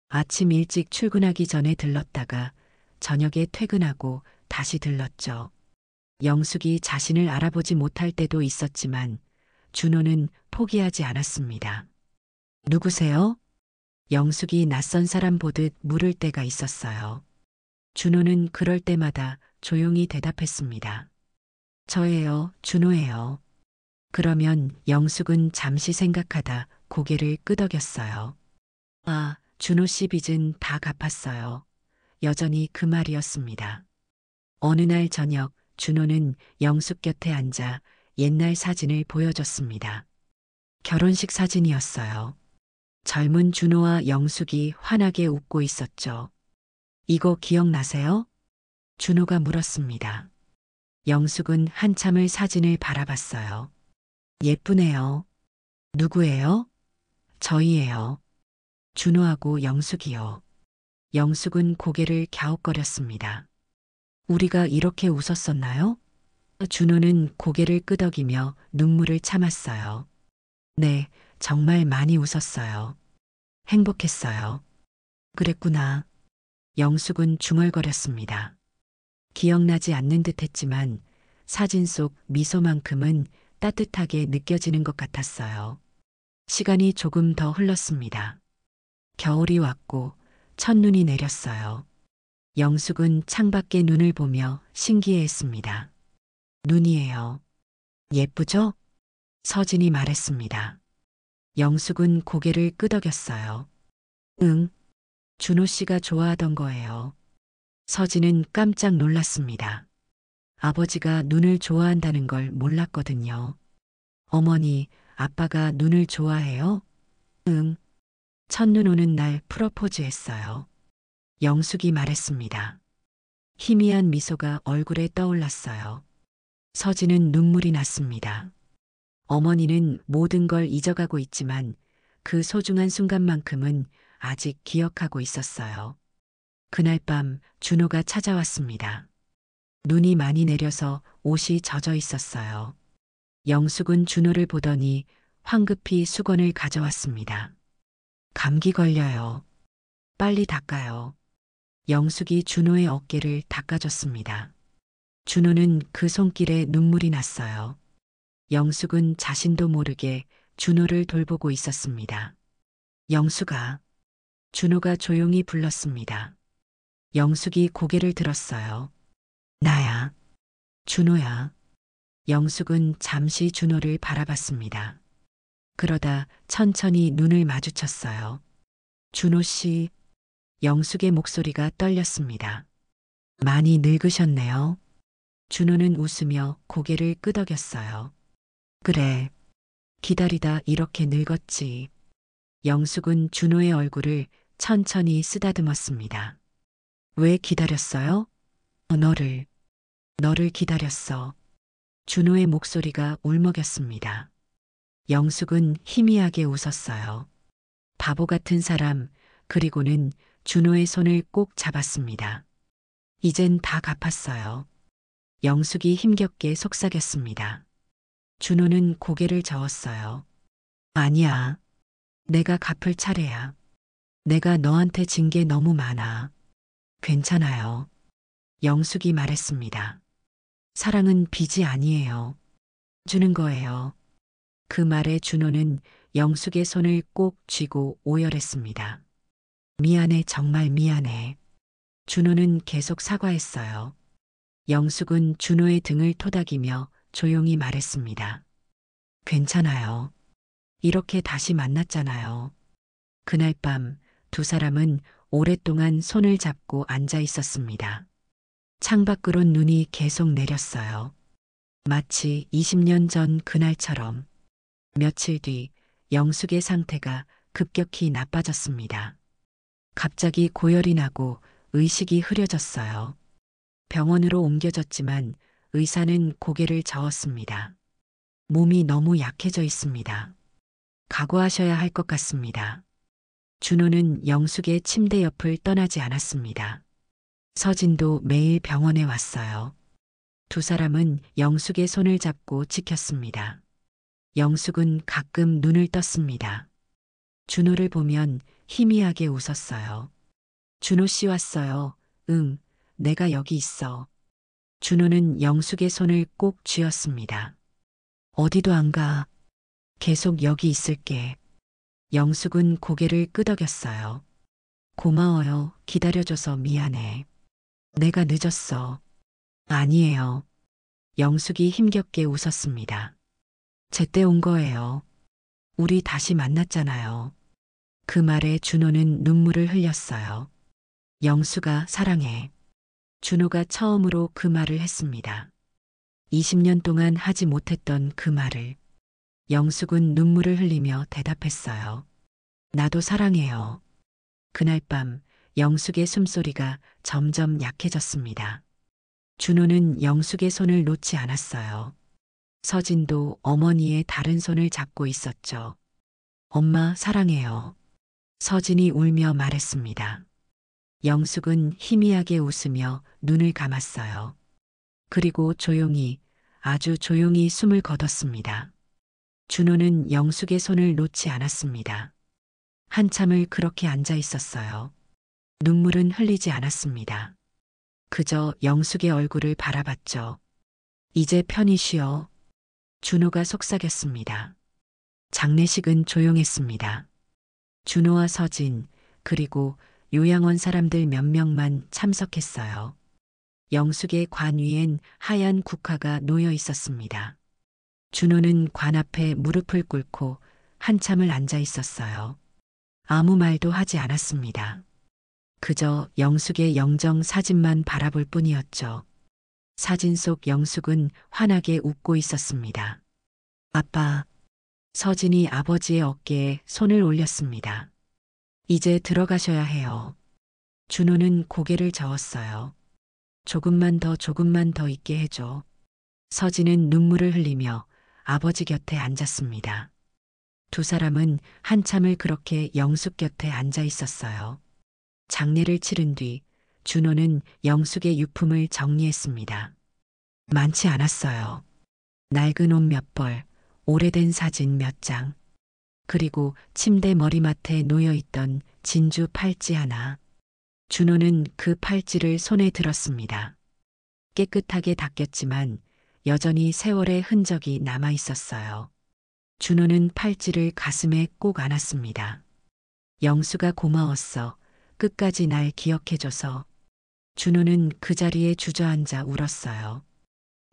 아침 일찍 출근하기 전에 들렀다가 저녁에 퇴근하고 다시 들렀죠. 영숙이 자신을 알아보지 못할 때도 있었지만 준호는 포기하지 않았습니다. 누구세요? 영숙이 낯선 사람 보듯 물을 때가 있었어요. 준호는 그럴 때마다 조용히 대답했습니다. 저예요, 준호예요. 그러면 영숙은 잠시 생각하다 고개를 끄덕였어요. 아, 준호 씨 빚은 다 갚았어요. 여전히 그 말이었습니다. 어느 날 저녁 준호는 영숙 곁에 앉아 옛날 사진을 보여줬습니다. 결혼식 사진이었어요. 젊은 준호와 영숙이 환하게 웃고 있었죠. 이거 기억나세요? 준호가 물었습니다. 영숙은 한참을 사진을 바라봤어요. 예쁘네요. 누구예요? 저희예요. 준호하고 영숙이요. 영숙은 고개를 갸웃거렸습니다. 우리가 이렇게 웃었었나요? 준호는 고개를 끄덕이며 눈물을 참았어요. 네, 정말 많이 웃었어요. 행복했어요. 그랬구나. 영숙은 중얼거렸습니다. 기억나지 않는 듯 했지만 사진 속 미소만큼은 따뜻하게 느껴지는 것 같았어요. 시간이 조금 더 흘렀습니다. 겨울이 왔고 첫눈이 내렸어요. 영숙은 창밖에 눈을 보며 신기해했습니다. 눈이에요. 예쁘죠? 서진이 말했습니다. 영숙은 고개를 끄덕였어요. 응, 준호 씨가 좋아하던 거예요. 서진은 깜짝 놀랐습니다. 아버지가 눈을 좋아한다는 걸 몰랐거든요. 어머니, 아빠가 눈을 좋아해요? 응. 첫눈 오는 날 프러포즈 했어요. 영숙이 말했습니다. 희미한 미소가 얼굴에 떠올랐어요. 서진은 눈물이 났습니다. 어머니는 모든 걸 잊어가고 있지만 그 소중한 순간만큼은 아직 기억하고 있었어요. 그날 밤 준호가 찾아왔습니다. 눈이 많이 내려서 옷이 젖어 있었어요. 영숙은 준호를 보더니 황급히 수건을 가져왔습니다. 감기 걸려요. 빨리 닦아요. 영숙이 준호의 어깨를 닦아줬습니다. 준호는 그 손길에 눈물이 났어요. 영숙은 자신도 모르게 준호를 돌보고 있었습니다. 영숙아. 준호가 조용히 불렀습니다. 영숙이 고개를 들었어요. 나야. 준호야. 영숙은 잠시 준호를 바라봤습니다. 그러다 천천히 눈을 마주쳤어요. 준호 씨. 영숙의 목소리가 떨렸습니다. 많이 늙으셨네요. 준호는 웃으며 고개를 끄덕였어요. 그래. 기다리다 이렇게 늙었지. 영숙은 준호의 얼굴을 천천히 쓰다듬었습니다. 왜 기다렸어요? 너를 기다렸어. 준호의 목소리가 울먹였습니다. 영숙은 희미하게 웃었어요. 바보 같은 사람, 그리고는 준호의 손을 꼭 잡았습니다. 이젠 다 갚았어요. 영숙이 힘겹게 속삭였습니다. 준호는 고개를 저었어요. 아니야. 내가 갚을 차례야. 내가 너한테 진 게 너무 많아. 괜찮아요. 영숙이 말했습니다. 사랑은 빚이 아니에요. 주는 거예요. 그 말에 준호는 영숙의 손을 꼭 쥐고 오열했습니다. 미안해, 정말 미안해. 준호는 계속 사과했어요. 영숙은 준호의 등을 토닥이며 조용히 말했습니다. 괜찮아요. 이렇게 다시 만났잖아요. 그날 밤 두 사람은 오랫동안 손을 잡고 앉아 있었습니다. 창밖으론 눈이 계속 내렸어요. 마치 20년 전 그날처럼. 며칠 뒤 영숙의 상태가 급격히 나빠졌습니다. 갑자기 고열이 나고 의식이 흐려졌어요. 병원으로 옮겨졌지만 의사는 고개를 저었습니다. 몸이 너무 약해져 있습니다. 각오하셔야 할 것 같습니다. 준호는 영숙의 침대 옆을 떠나지 않았습니다. 서진도 매일 병원에 왔어요. 두 사람은 영숙의 손을 잡고 지켰습니다. 영숙은 가끔 눈을 떴습니다. 준호를 보면 희미하게 웃었어요. 준호 씨 왔어요. 응, 내가 여기 있어. 준호는 영숙의 손을 꼭 쥐었습니다. 어디도 안 가. 계속 여기 있을게. 영숙은 고개를 끄덕였어요. 고마워요. 기다려줘서 미안해. 내가 늦었어. 아니에요. 영숙이 힘겹게 웃었습니다. 제때 온 거예요. 우리 다시 만났잖아요. 그 말에 준호는 눈물을 흘렸어요. 영숙아, 사랑해. 준호가 처음으로 그 말을 했습니다. 20년 동안 하지 못했던 그 말을. 영숙은 눈물을 흘리며 대답했어요. 나도 사랑해요. 그날 밤 영숙의 숨소리가 점점 약해졌습니다. 준호는 영숙의 손을 놓지 않았어요. 서진도 어머니의 다른 손을 잡고 있었죠. 엄마, 사랑해요. 서진이 울며 말했습니다. 영숙은 희미하게 웃으며 눈을 감았어요. 그리고 조용히, 아주 조용히 숨을 거뒀습니다. 준호는 영숙의 손을 놓지 않았습니다. 한참을 그렇게 앉아 있었어요. 눈물은 흘리지 않았습니다. 그저 영숙의 얼굴을 바라봤죠. 이제 편히 쉬어. 준호가 속삭였습니다. 장례식은 조용했습니다. 준호와 서진, 그리고 요양원 사람들 몇 명만 참석했어요. 영숙의 관 위엔 하얀 국화가 놓여 있었습니다. 준호는 관 앞에 무릎을 꿇고 한참을 앉아 있었어요. 아무 말도 하지 않았습니다. 그저 영숙의 영정 사진만 바라볼 뿐이었죠. 사진 속 영숙은 환하게 웃고 있었습니다. 아빠. 서진이 아버지의 어깨에 손을 올렸습니다. 이제 들어가셔야 해요. 준호는 고개를 저었어요. 조금만 더 있게 해줘. 서진은 눈물을 흘리며 아버지 곁에 앉았습니다. 두 사람은 한참을 그렇게 영숙 곁에 앉아 있었어요. 장례를 치른 뒤 준호는 영숙의 유품을 정리했습니다. 많지 않았어요. 낡은 옷 몇 벌, 오래된 사진 몇 장, 그리고 침대 머리맡에 놓여있던 진주 팔찌 하나. 준호는 그 팔찌를 손에 들었습니다. 깨끗하게 닦였지만 여전히 세월의 흔적이 남아 있었어요. 준호는 팔찌를 가슴에 꼭 안았습니다. 영수가 고마웠어. 끝까지 날 기억해줘서. 준호는 그 자리에 주저앉아 울었어요.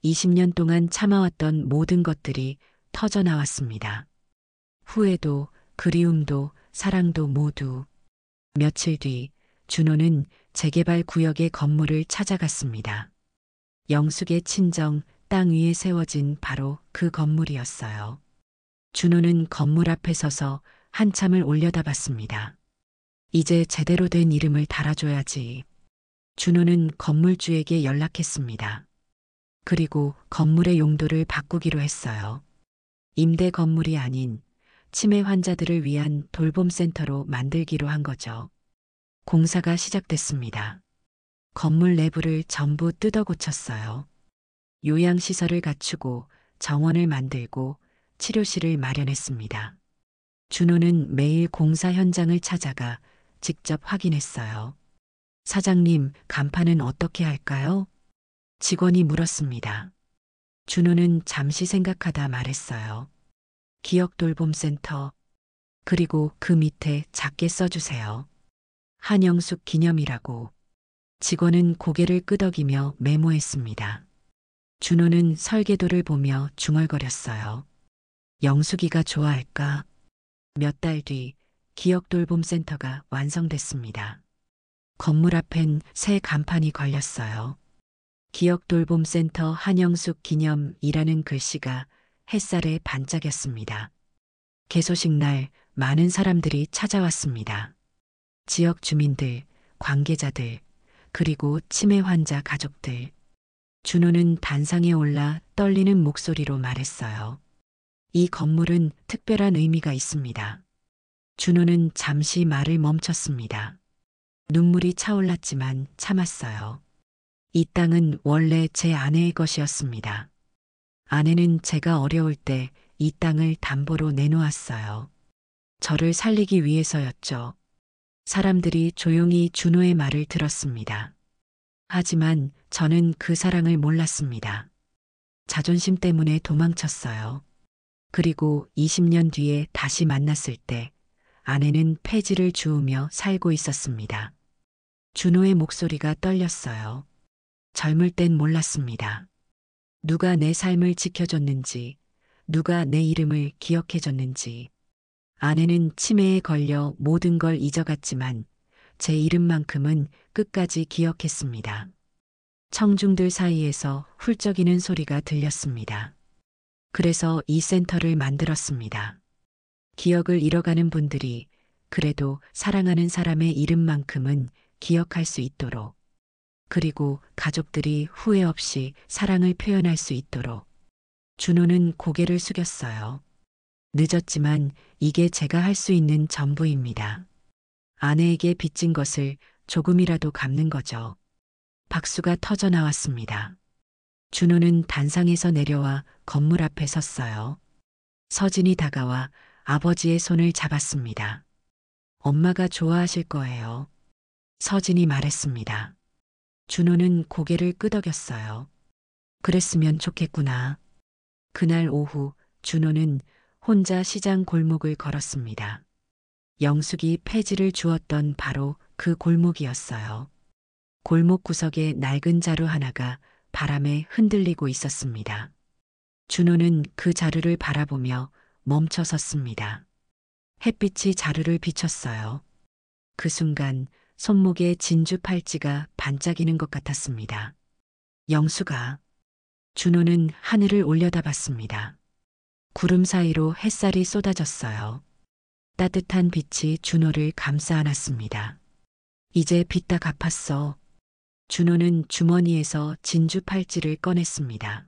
20년 동안 참아왔던 모든 것들이 터져 나왔습니다. 후회도, 그리움도, 사랑도 모두. 며칠 뒤, 준호는 재개발 구역의 건물을 찾아갔습니다. 영숙의 친정, 땅 위에 세워진 바로 그 건물이었어요. 준호는 건물 앞에 서서 한참을 올려다봤습니다. 이제 제대로 된 이름을 달아줘야지. 준호는 건물주에게 연락했습니다. 그리고 건물의 용도를 바꾸기로 했어요. 임대 건물이 아닌 치매 환자들을 위한 돌봄센터로 만들기로 한 거죠. 공사가 시작됐습니다. 건물 내부를 전부 뜯어 고쳤어요. 요양시설을 갖추고 정원을 만들고 치료실을 마련했습니다. 준호는 매일 공사 현장을 찾아가 직접 확인했어요. 사장님, 간판은 어떻게 할까요? 직원이 물었습니다. 준호는 잠시 생각하다 말했어요. 기억돌봄센터. 그리고 그 밑에 작게 써주세요. 한영숙 기념이라고. 직원은 고개를 끄덕이며 메모했습니다. 준호는 설계도를 보며 중얼거렸어요. 영숙이가 좋아할까? 몇 달 뒤 기억돌봄센터가 완성됐습니다. 건물 앞엔 새 간판이 걸렸어요. 기억돌봄센터 한영숙 기념이라는 글씨가 햇살에 반짝였습니다. 개소식 날 많은 사람들이 찾아왔습니다. 지역 주민들, 관계자들, 그리고 치매 환자 가족들. 준호는 단상에 올라 떨리는 목소리로 말했어요. 이 건물은 특별한 의미가 있습니다. 준호는 잠시 말을 멈췄습니다. 눈물이 차올랐지만 참았어요. 이 땅은 원래 제 아내의 것이었습니다. 아내는 제가 어려울 때 이 땅을 담보로 내놓았어요. 저를 살리기 위해서였죠. 사람들이 조용히 준호의 말을 들었습니다. 하지만 저는 그 사랑을 몰랐습니다. 자존심 때문에 도망쳤어요. 그리고 20년 뒤에 다시 만났을 때 아내는 폐지를 주우며 살고 있었습니다. 준호의 목소리가 떨렸어요. 젊을 땐 몰랐습니다. 누가 내 삶을 지켜줬는지, 누가 내 이름을 기억해줬는지. 아내는 치매에 걸려 모든 걸 잊어갔지만 제 이름만큼은 끝까지 기억했습니다. 청중들 사이에서 훌쩍이는 소리가 들렸습니다. 그래서 이 센터를 만들었습니다. 기억을 잃어가는 분들이 그래도 사랑하는 사람의 이름만큼은 기억할 수 있도록, 그리고 가족들이 후회 없이 사랑을 표현할 수 있도록. 준호는 고개를 숙였어요. 늦었지만 이게 제가 할 수 있는 전부입니다. 아내에게 빚진 것을 조금이라도 갚는 거죠. 박수가 터져 나왔습니다. 준호는 단상에서 내려와 건물 앞에 섰어요. 서진이 다가와 아버지의 손을 잡았습니다. 엄마가 좋아하실 거예요. 서진이 말했습니다. 준호는 고개를 끄덕였어요. 그랬으면 좋겠구나. 그날 오후 준호는 혼자 시장 골목을 걸었습니다. 영숙이 폐지를 주었던 바로 그 골목이었어요. 골목 구석에 낡은 자루 하나가 바람에 흔들리고 있었습니다. 준호는 그 자루를 바라보며 멈춰 섰습니다. 햇빛이 자루를 비췄어요. 그 순간 손목에 진주 팔찌가 반짝이는 것 같았습니다. 영수가. 준호는 하늘을 올려다봤습니다. 구름 사이로 햇살이 쏟아졌어요. 따뜻한 빛이 준호를 감싸 안았습니다. 이제 빚 다 갚았어. 준호는 주머니에서 진주 팔찌를 꺼냈습니다.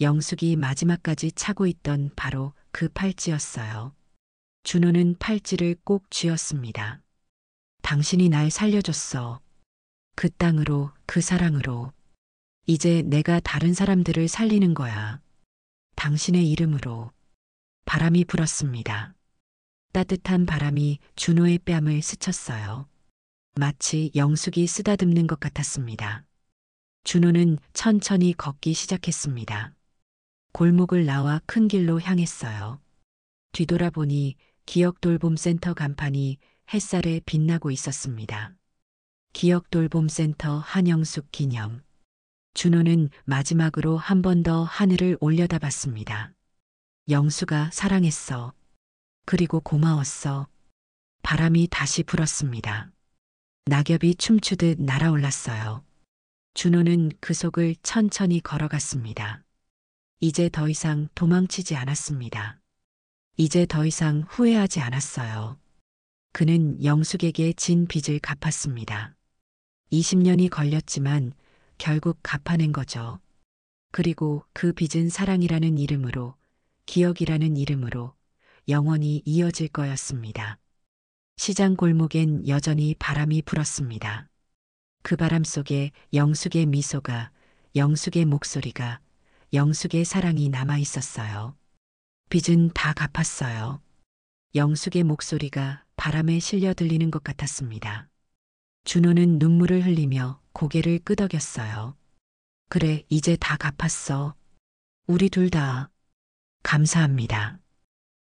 영숙이 마지막까지 차고 있던 바로 그 팔찌였어요. 준호는 팔찌를 꼭 쥐었습니다. 당신이 날 살려줬어. 그 땅으로, 그 사랑으로. 이제 내가 다른 사람들을 살리는 거야. 당신의 이름으로. 바람이 불었습니다. 따뜻한 바람이 준호의 뺨을 스쳤어요. 마치 영숙이 쓰다듬는 것 같았습니다. 준호는 천천히 걷기 시작했습니다. 골목을 나와 큰 길로 향했어요. 뒤돌아보니 기억돌봄센터 간판이 햇살에 빛나고 있었습니다. 기억돌봄센터 한영숙 기념. 준호는 마지막으로 한 번 더 하늘을 올려다봤습니다. 영수가 사랑했어. 그리고 고마웠어. 바람이 다시 불었습니다. 낙엽이 춤추듯 날아올랐어요. 준호는 그 속을 천천히 걸어갔습니다. 이제 더 이상 도망치지 않았습니다. 이제 더 이상 후회하지 않았어요. 그는 영숙에게 진 빚을 갚았습니다. 20년이 걸렸지만 결국 갚아낸 거죠. 그리고 그 빚은 사랑이라는 이름으로, 기억이라는 이름으로 영원히 이어질 거였습니다. 시장 골목엔 여전히 바람이 불었습니다. 그 바람 속에 영숙의 미소가, 영숙의 목소리가, 영숙의 사랑이 남아 있었어요. 빚은 다 갚았어요. 영숙의 목소리가 바람에 실려 들리는 것 같았습니다. 준호는 눈물을 흘리며 고개를 끄덕였어요. 그래, 이제 다 갚았어. 우리 둘 다. 감사합니다.